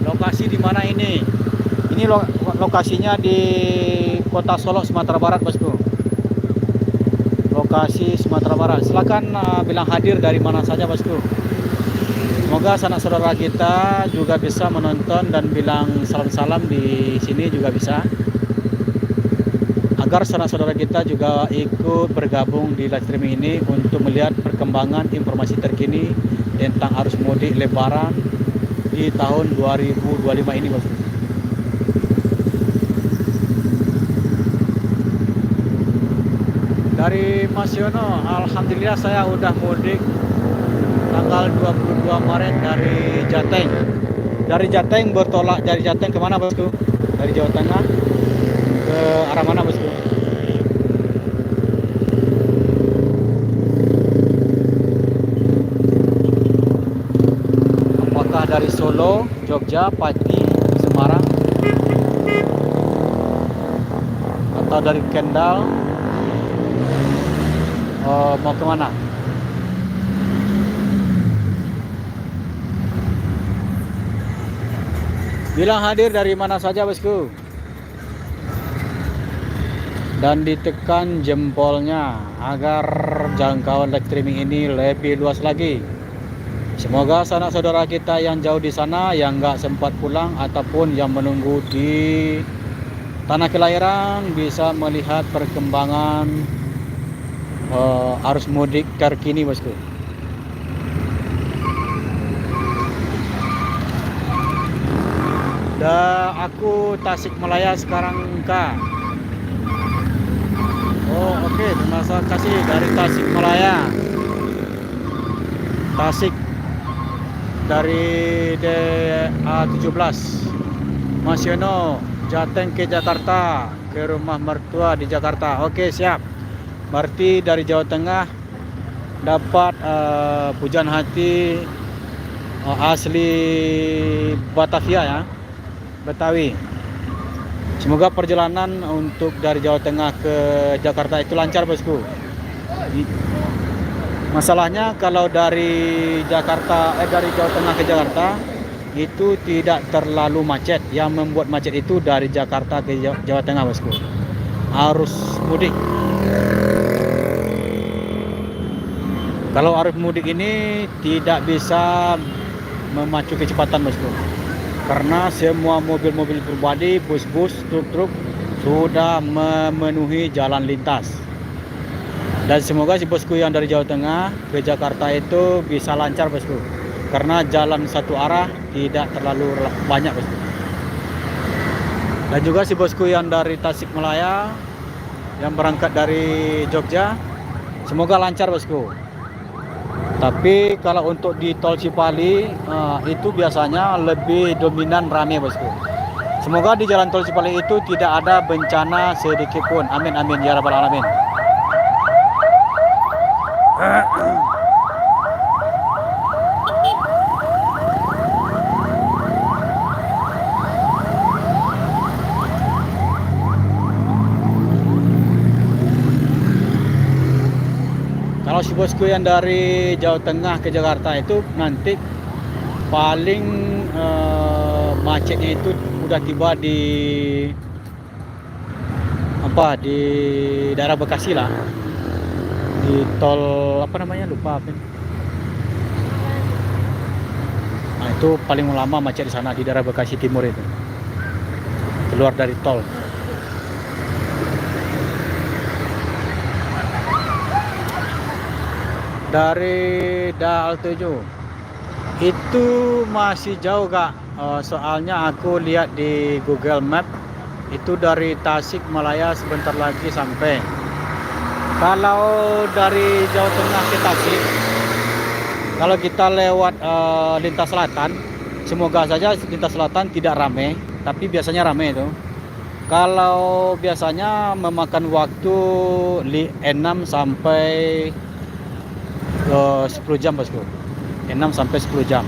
A: lokasi di mana ini? Ini lokasinya di Kota Solok, Sumatera Barat bosku. Lokasi Sumatera Barat. Silakan bilang hadir dari mana saja bosku. Semoga sanak saudara kita juga bisa menonton dan bilang salam-salam di sini juga bisa. Agar sanak saudara kita juga ikut bergabung di live streaming ini untuk melihat perkembangan informasi terkini tentang arus mudik Lebaran di tahun 2025 ini bosku. Dari Mas Yono, alhamdulillah saya udah mudik tanggal 22 Maret dari Jateng. Dari Jateng bertolak dari Jateng kemana bosku? Dari Jawa Tengah ke arah mana bosku? Apakah dari Solo, Jogja, Pati, Semarang, atau dari Kendal? Mau kemana? Bilang hadir dari mana saja bosku. Dan ditekan jempolnya agar jangkauan live streaming ini lebih luas lagi. Semoga sanak saudara kita yang jauh di sana, yang nggak sempat pulang ataupun yang menunggu di tanah kelahiran bisa melihat perkembangan arus mudik terkini bosku. Dan aku Tasikmalaya sekarang kak. Oh oke, terima kasih dari Tasikmalaya. Tasik dari DA17. Mas Yono, Jateng ke Jakarta, ke rumah mertua di Jakarta. Oke siap. Berarti dari Jawa Tengah dapat pujian hati asli Batavia ya, Betawi. Semoga perjalanan untuk dari Jawa Tengah ke Jakarta itu lancar bosku. Masalahnya kalau dari dari Jawa Tengah ke Jakarta itu tidak terlalu macet. Yang membuat macet itu dari Jakarta ke Jawa Tengah bosku, arus mudik. Kalau arus mudik ini tidak bisa memacu kecepatan bosku, karena semua mobil-mobil pribadi, bus-bus, truk-truk sudah memenuhi jalan lintas. Dan semoga si bosku yang dari Jawa Tengah ke Jakarta itu bisa lancar bosku, karena jalan satu arah tidak terlalu banyak bosku. Dan juga si bosku yang dari Tasikmalaya yang berangkat dari Jogja, semoga lancar bosku. Tapi kalau untuk di tol Cipali itu biasanya lebih dominan rame bosku. Semoga di jalan tol Cipali itu tidak ada bencana sedikit pun. Amin amin ya rabbal alamin. Kalau si bosku yang dari Jawa Tengah ke Jakarta itu nanti paling macetnya itu udah tiba di di daerah Bekasi lah, di tol apa namanya lupa apa. Nah itu paling lama macet di sana, di daerah Bekasi Timur itu, keluar dari tol. Dari DA7 itu masih jauh kak, soalnya aku lihat di Google Map itu dari Tasikmalaya sebentar lagi sampai. Kalau dari Jawa Tengah ke Tasik, kalau kita lewat lintas selatan, semoga saja lintas selatan tidak ramai, tapi biasanya ramai itu. Kalau biasanya memakan waktu 6 sampai 10 jam bosku. 6 sampai 10 jam.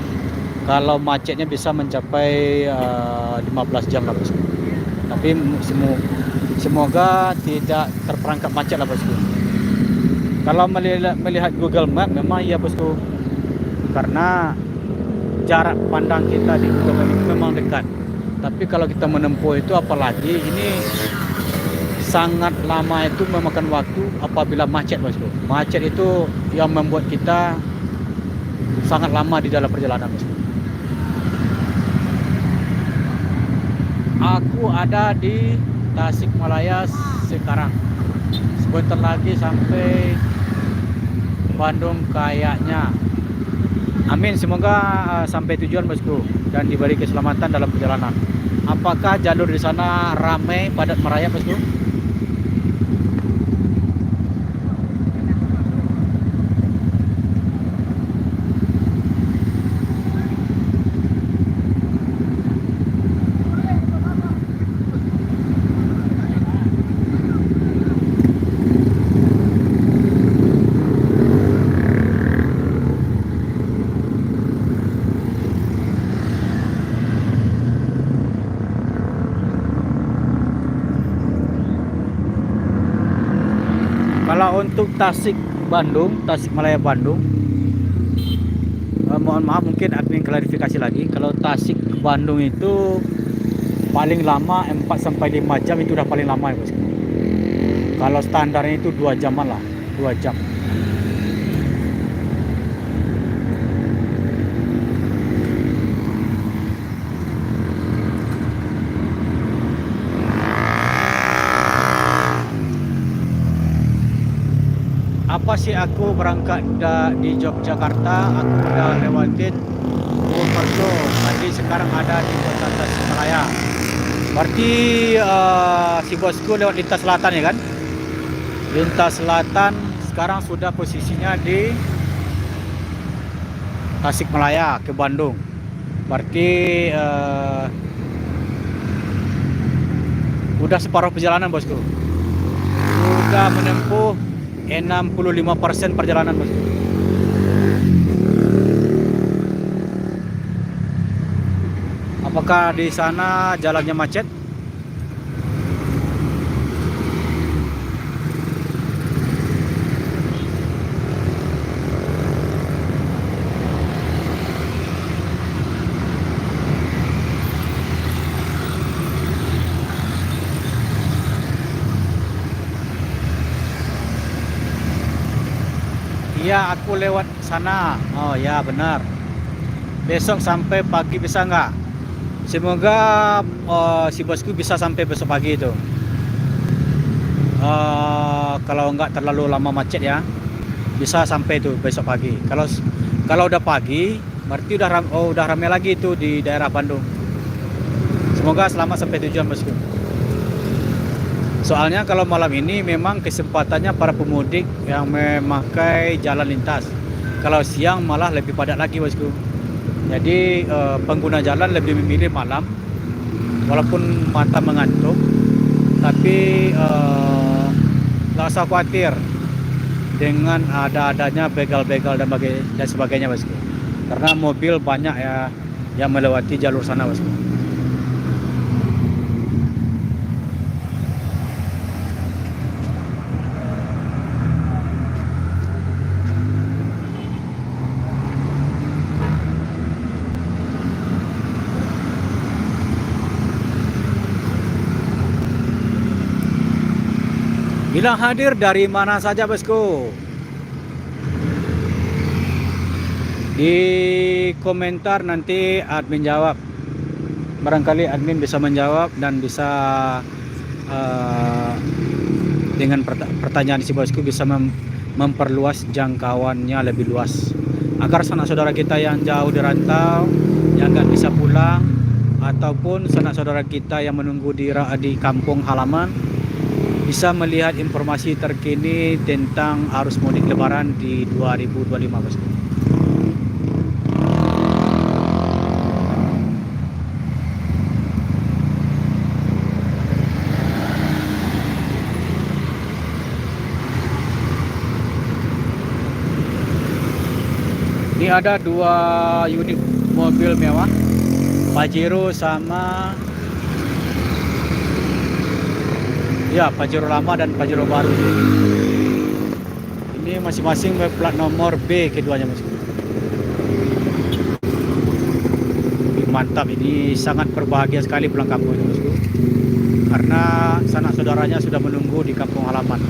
A: Kalau macetnya bisa mencapai 15 jam lah bosku. Tapi semoga tidak terperangkap macet lah bosku. Kalau melihat Google Map memang iya bosku, karena jarak pandang kita di Google Map itu memang dekat. Tapi kalau kita menempuh itu, apalagi ini sangat lama, itu memakan waktu apabila macet bosku. Macet itu yang membuat kita sangat lama di dalam perjalanan bosku. Aku ada di Tasikmalaya sekarang. Sebentar lagi sampai Bandung kayaknya. Amin, semoga sampai tujuan bosku dan diberi keselamatan dalam perjalanan. Apakah jalur di sana ramai padat merayap bosku? Kalau untuk Tasikmalaya Bandung, mohon maaf mungkin admin klarifikasi lagi. Kalau Tasik Bandung itu paling lama 4 sampai 5 jam, itu udah paling lama ya bosku. Kalau standarnya itu 2 jaman lah, 2 jam. Apa sih, aku berangkat di Yogyakarta, aku udah lewatin Purwokerto, tadi sekarang ada di kota Tasikmalaya. Berarti si bosku lewat lintas selatan ya kan? Lintas selatan sekarang sudah posisinya di Tasikmalaya ke Bandung. Berarti udah separuh perjalanan bosku. Sudah menempuh 65% perjalanan bosku. Apakah di sana jalannya macet? Iya, aku lewat sana. Oh ya, benar. Besok sampai pagi bisa nggak? Semoga si bosku bisa sampai besok pagi itu. Kalau nggak terlalu lama macet ya, bisa sampai itu besok pagi. Kalau udah pagi, berarti udah ramai lagi itu di daerah Bandung. Semoga selamat sampai tujuan bosku. Soalnya kalau malam ini memang kesempatannya para pemudik yang memakai jalan lintas. Kalau siang malah lebih padat lagi bosku. Jadi pengguna jalan lebih memilih malam, walaupun mata mengantuk, tapi nggak usah khawatir dengan adanya begal-begal dan sebagainya bosku. Karena mobil banyak ya yang melewati jalur sana bosku. Bilang hadir dari mana saja bosku. Di komentar nanti admin jawab. Barangkali admin bisa menjawab dan bisa dengan pertanyaan si bosku bisa memperluas jangkauannya lebih luas. Agar sanak saudara kita yang jauh di rantau, yang nggak bisa pulang, ataupun sanak saudara kita yang menunggu di kampung halaman, bisa melihat informasi terkini tentang arus mudik lebaran di 2025 bosku. Ini ada 2 unit mobil mewah, Pajero sama ya Pajero lama dan Pajero baru. Ini masing-masing plat nomor B keduanya, Mas. Mantap, ini sangat berbahagia sekali pulang kampung ini, Bosku. Karena sanak saudaranya sudah menunggu di kampung halaman.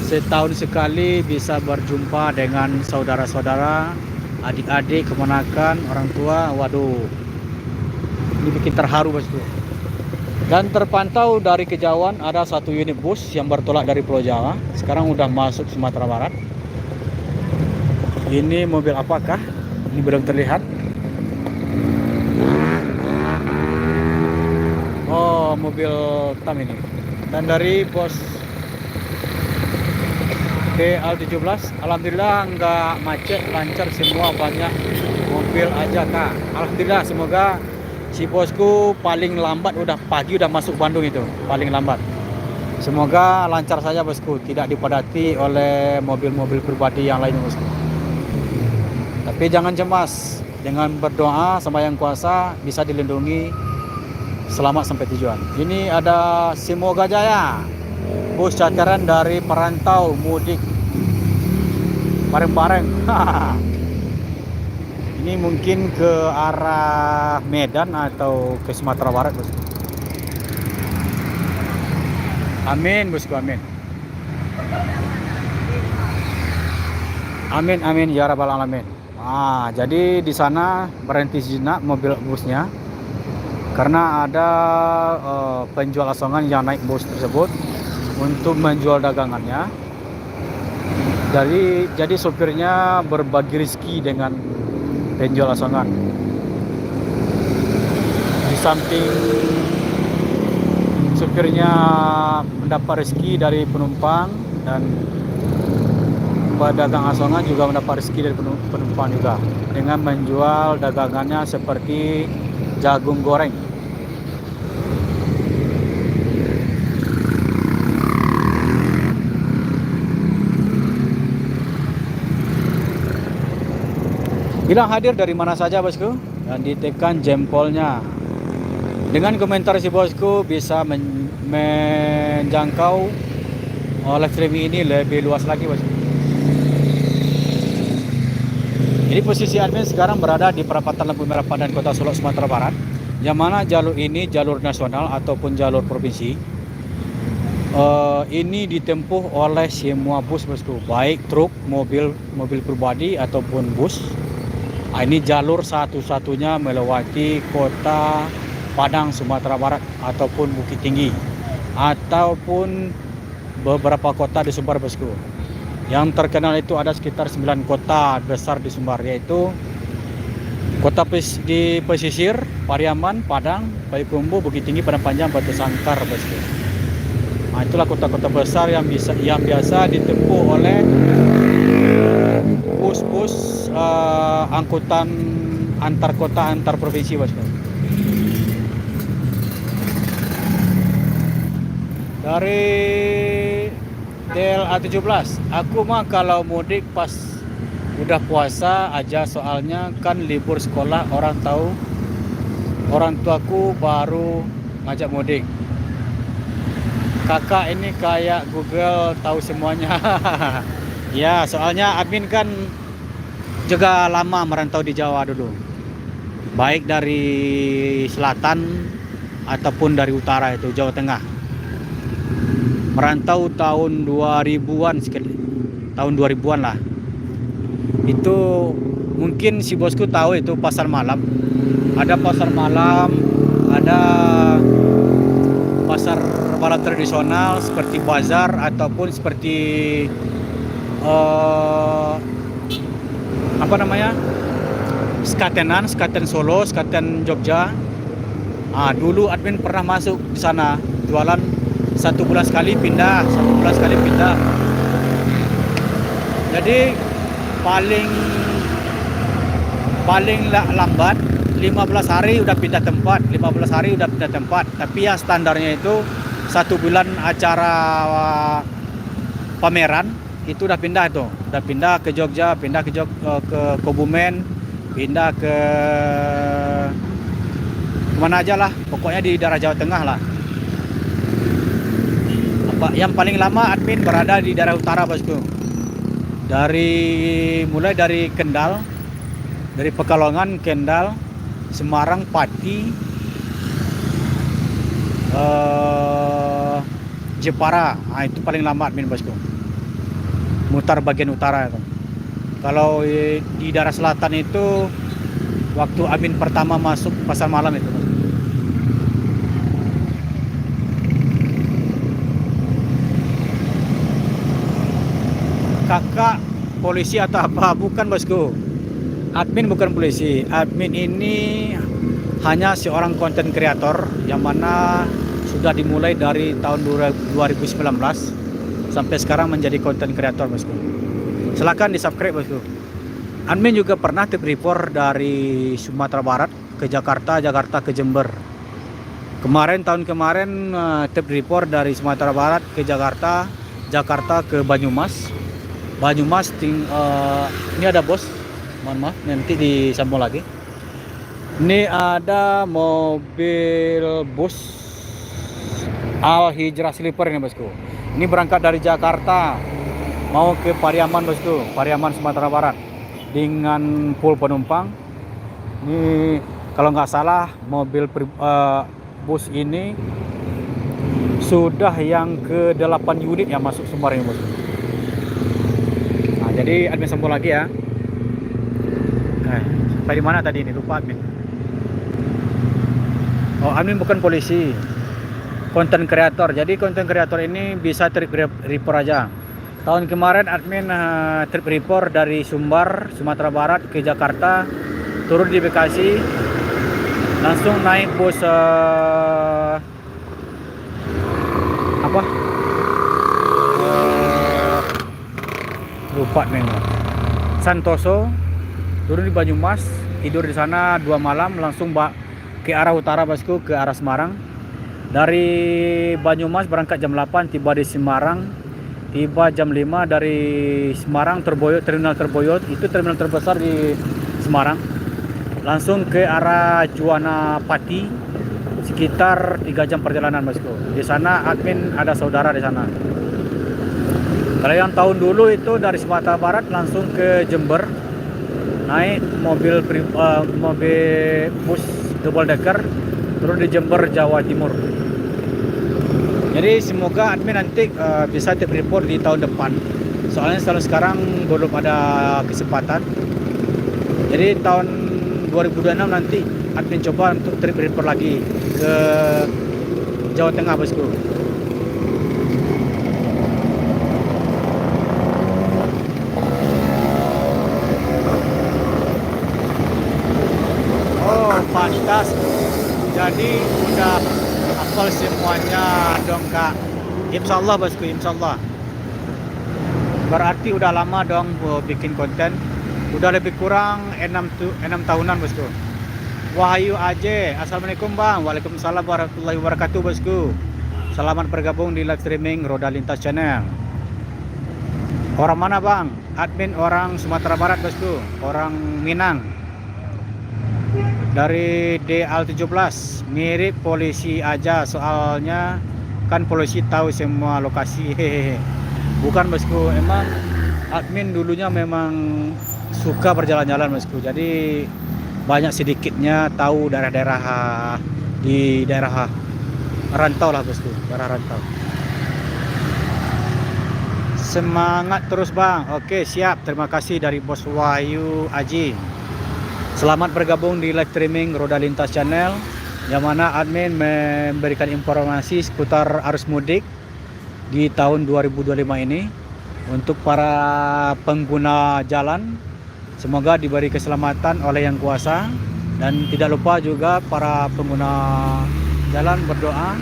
A: Setahun sekali bisa berjumpa dengan saudara-saudara, adik-adik, keponakan, orang tua. Waduh, ini bikin terharu, Bosku. Dan terpantau dari kejauhan ada 1 unit bus yang bertolak dari Pulau Jawa. Sekarang udah masuk Sumatera Barat. Ini mobil apakah? Ini belum terlihat. Oh, mobil TAM ini. Dan dari bos BL17, alhamdulillah nggak macet, lancar semua, banyak mobil aja, Kak. Alhamdulillah, semoga si bosku paling lambat udah pagi udah masuk Bandung itu, paling lambat. Semoga lancar saja, bosku, tidak dipadati oleh mobil-mobil pribadi yang lain, bosku. Tapi jangan cemas, dengan berdoa sama Yang Kuasa bisa dilindungi selamat sampai tujuan. Ini ada Simo Gajaya, bus cacaran dari perantau mudik bareng-bareng. Ini mungkin ke arah Medan atau ke Sumatera Barat, bosku. Amin, bosku, amin. Amin, amin ya rabbal alamin. Nah, jadi di sana berhenti sejenak mobil busnya karena ada penjual asongan yang naik bus tersebut untuk menjual dagangannya. Jadi sopirnya berbagi rezeki dengan penjual asongan. Di samping sopirnya mendapat rezeki dari penumpang, dan pedagang asongan juga mendapat rezeki dari penumpang juga dengan menjual dagangannya seperti jagung goreng. Bilang hadir dari mana saja, bosku, dan ditekan jempolnya. Dengan komentar si bosku bisa menjangkau live streaming ini lebih luas lagi, bosku. Jadi posisi admin sekarang berada di perapatan Lampu Merah Pandan, Kota Solok, Sumatera Barat, yang mana jalur ini jalur nasional ataupun jalur provinsi. Ini ditempuh oleh semua bus, bosku, baik truk, mobil pribadi ataupun bus. Ini jalur satu-satunya melewati Kota Padang, Sumatera Barat, ataupun Bukit Tinggi, ataupun beberapa kota di Sumbar, bosku. Yang terkenal itu ada sekitar 9 kota besar di Sumbar, yaitu kota di pesisir, Pariaman, Padang, Payakumbuh, Bukit Tinggi, Padang Panjang, Batu Sangkar, bosku. Nah, itulah kota-kota besar yang biasa ditempuh oleh bus-bus angkutan antar kota, antar provinsi, bosku. Dari DLA17, aku mah kalau mudik pas udah puasa aja, soalnya kan libur sekolah, orang tuaku baru ngajak mudik. Kakak ini kayak Google, tahu semuanya. Ya, soalnya admin kan juga lama merantau di Jawa dulu, baik dari selatan ataupun dari utara, itu Jawa Tengah. Merantau tahun 2000-an sekali, tahun 2000-an lah. Itu mungkin si bosku tahu itu pasar malam. Ada pasar malam, ada pasar malam tradisional seperti bazar ataupun seperti skaten Solo, skaten Jogja. Dulu admin pernah masuk di sana jualan, 1 bulan sekali pindah. Jadi paling lambat 15 hari udah pindah tempat. Tapi yang standarnya itu 1 bulan acara pameran itu udah pindah tuh, udah pindah ke Jogja, pindah ke ke Kebumen, pindah ke kemana aja lah, pokoknya di daerah Jawa Tengah lah. Yang paling lama admin berada di daerah utara bosku, mulai dari Kendal, dari Pekalongan, Kendal, Semarang, Pati, Jepara. Nah, itu paling lama admin bosku, mutar bagian utara itu. Kalau di daerah selatan itu waktu admin pertama masuk pasar malam itu. Kakak polisi atau apa? Bukan bosku, admin bukan polisi. Admin ini hanya seorang konten kreator yang mana sudah dimulai dari tahun 2019 sampai sekarang menjadi konten kreator bosku. Silahkan di subscribe bosku. Admin juga pernah trip report dari Sumatera Barat ke Jakarta, Jakarta ke Jember. Tahun kemarin trip report dari Sumatera Barat ke Jakarta, Jakarta ke Banyumas. Ini ada bos, mohon maaf nanti disambung lagi. Ini ada mobil bus Al Hijrah Sleeper ini bosku. Ini berangkat dari Jakarta mau ke Pariaman bosku, Pariaman Sumatera Barat dengan full penumpang. Ini kalau nggak salah mobil bus ini sudah yang ke-8 unit yang masuk Sumbar ini bosku. Nah, jadi admin sambung lagi ya. Sampai di mana tadi ini, lupa admin. Oh, admin bukan polisi, konten kreator. Jadi konten kreator ini bisa trip report aja. Tahun kemarin admin trip report dari Sumbar, Sumatera Barat ke Jakarta, turun di Bekasi, langsung naik bus lupa nih, Santoso, turun di Banyumas, tidur di sana 2 malam, langsung ke arah utara bosku, ke arah Semarang. Dari Banyumas berangkat jam 8, tiba di Semarang, tiba jam 5. Dari Semarang terminal Terboyot, itu terminal terbesar di Semarang, langsung ke arah Juwana Pati, sekitar 3 jam perjalanan bosku. Di sana admin ada saudara di sana. Kalau yang tahun dulu itu dari Sumatera Barat langsung ke Jember, naik mobil bus double decker, turun di Jember, Jawa Timur. Jadi semoga admin nanti bisa trip report di tahun depan. Soalnya sekarang belum ada kesempatan. Jadi tahun 2026 nanti admin coba untuk trip report lagi ke Jawa Tengah bosku. Pantas, jadi udah hafal semuanya dong kak. Insya Allah bosku, insya Allah. Berarti udah lama dong bikin konten. Udah lebih kurang 6 tahunan bosku. Wahyu Aje, assalamualaikum bang. Waalaikumsalam warahmatullahi wabarakatuh bosku. Selamat bergabung di live streaming Roda Lintas Channel. Orang mana bang? Admin orang Sumatera Barat bosku, orang Minang. Dari DL17, mirip polisi aja, soalnya kan polisi tahu semua lokasi. Hehehe. Bukan bosku, emang admin dulunya memang suka berjalan-jalan bosku. Jadi banyak sedikitnya tahu daerah-daerah di daerah rantau lah bosku, daerah rantau. Semangat terus bang. Oke siap, terima kasih dari bos Wahyu Aji. Selamat bergabung di live streaming Roda Lintas Channel, yang mana admin memberikan informasi seputar arus mudik di tahun 2025 ini untuk para pengguna jalan. Semoga diberi keselamatan oleh Yang Kuasa, dan tidak lupa juga para pengguna jalan berdoa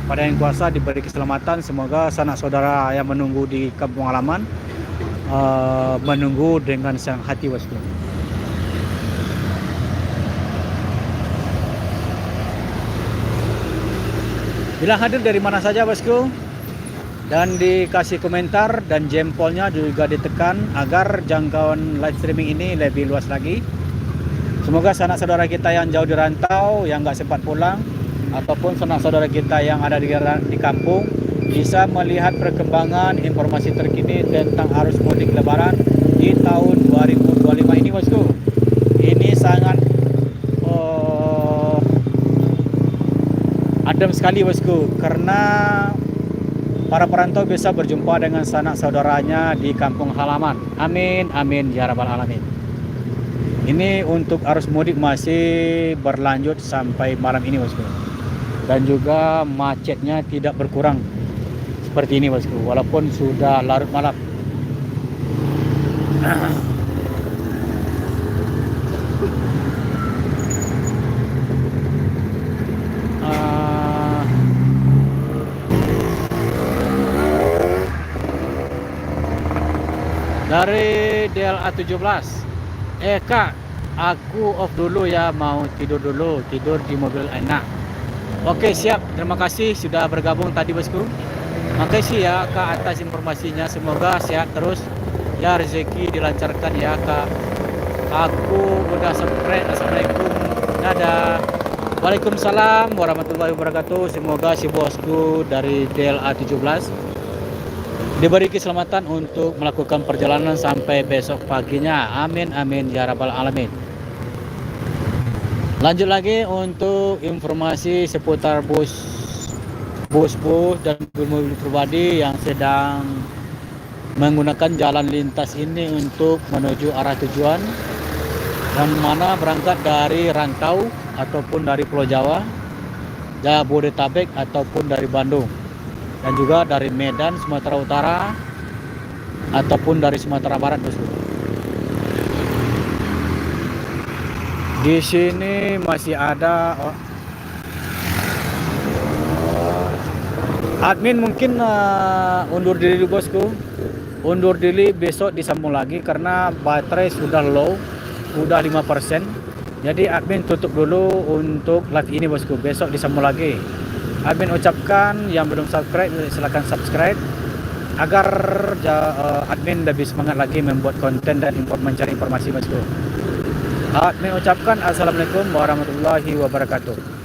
A: pada Yang Kuasa diberi keselamatan. Semoga sanak saudara yang menunggu di kampung halaman menunggu dengan senang hati bosku. Bila hadir dari mana saja bosku, dan dikasih komentar dan jempolnya juga ditekan agar jangkauan live streaming ini lebih luas lagi. Semoga sanak saudara kita yang jauh di rantau, yang nggak sempat pulang, ataupun sanak saudara kita yang ada di kampung bisa melihat perkembangan informasi terkini tentang arus mudik lebaran di tahun 2025 ini, bosku. Ini sangat adem sekali, bosku, karena para perantau bisa berjumpa dengan sanak saudaranya di kampung halaman. Amin, amin, ya rabbal alamin. Ini untuk arus mudik masih berlanjut sampai malam ini, bosku. Dan juga macetnya tidak berkurang seperti ini, bosku, walaupun sudah larut malam. Dari DLA 17. Kak, aku off dulu ya, mau tidur dulu, tidur di mobil enak. Oke, siap, terima kasih sudah bergabung tadi, bosku. Makasih ya Kak atas informasinya, semoga sehat terus ya, rezeki dilancarkan ya Kak. Aku udah subscribe. Assalamualaikum, dadah. Waalaikumsalam warahmatullahi wabarakatuh. Semoga si bosku dari DLA 17 diberi keselamatan untuk melakukan perjalanan sampai besok paginya. Amin, amin, ya rabbal alamin. Lanjut lagi untuk informasi seputar bus dan mobil pribadi yang sedang menggunakan jalan lintas ini untuk menuju arah tujuan, yang mana berangkat dari rantau ataupun dari Pulau Jawa, Jabodetabek ataupun dari Bandung, dan juga dari Medan, Sumatera Utara ataupun dari Sumatera Barat, bosku. Di sini masih ada admin, mungkin undur diri dulu, bosku. Undur diri, besok disambung lagi karena baterai sudah low, sudah 5%. Jadi admin tutup dulu untuk live ini, bosku. Besok disambung lagi. Admin ucapkan yang belum subscribe silahkan subscribe agar admin lebih semangat lagi membuat konten dan mencari informasi, bosku. Admin ucapkan assalamualaikum warahmatullahi wabarakatuh.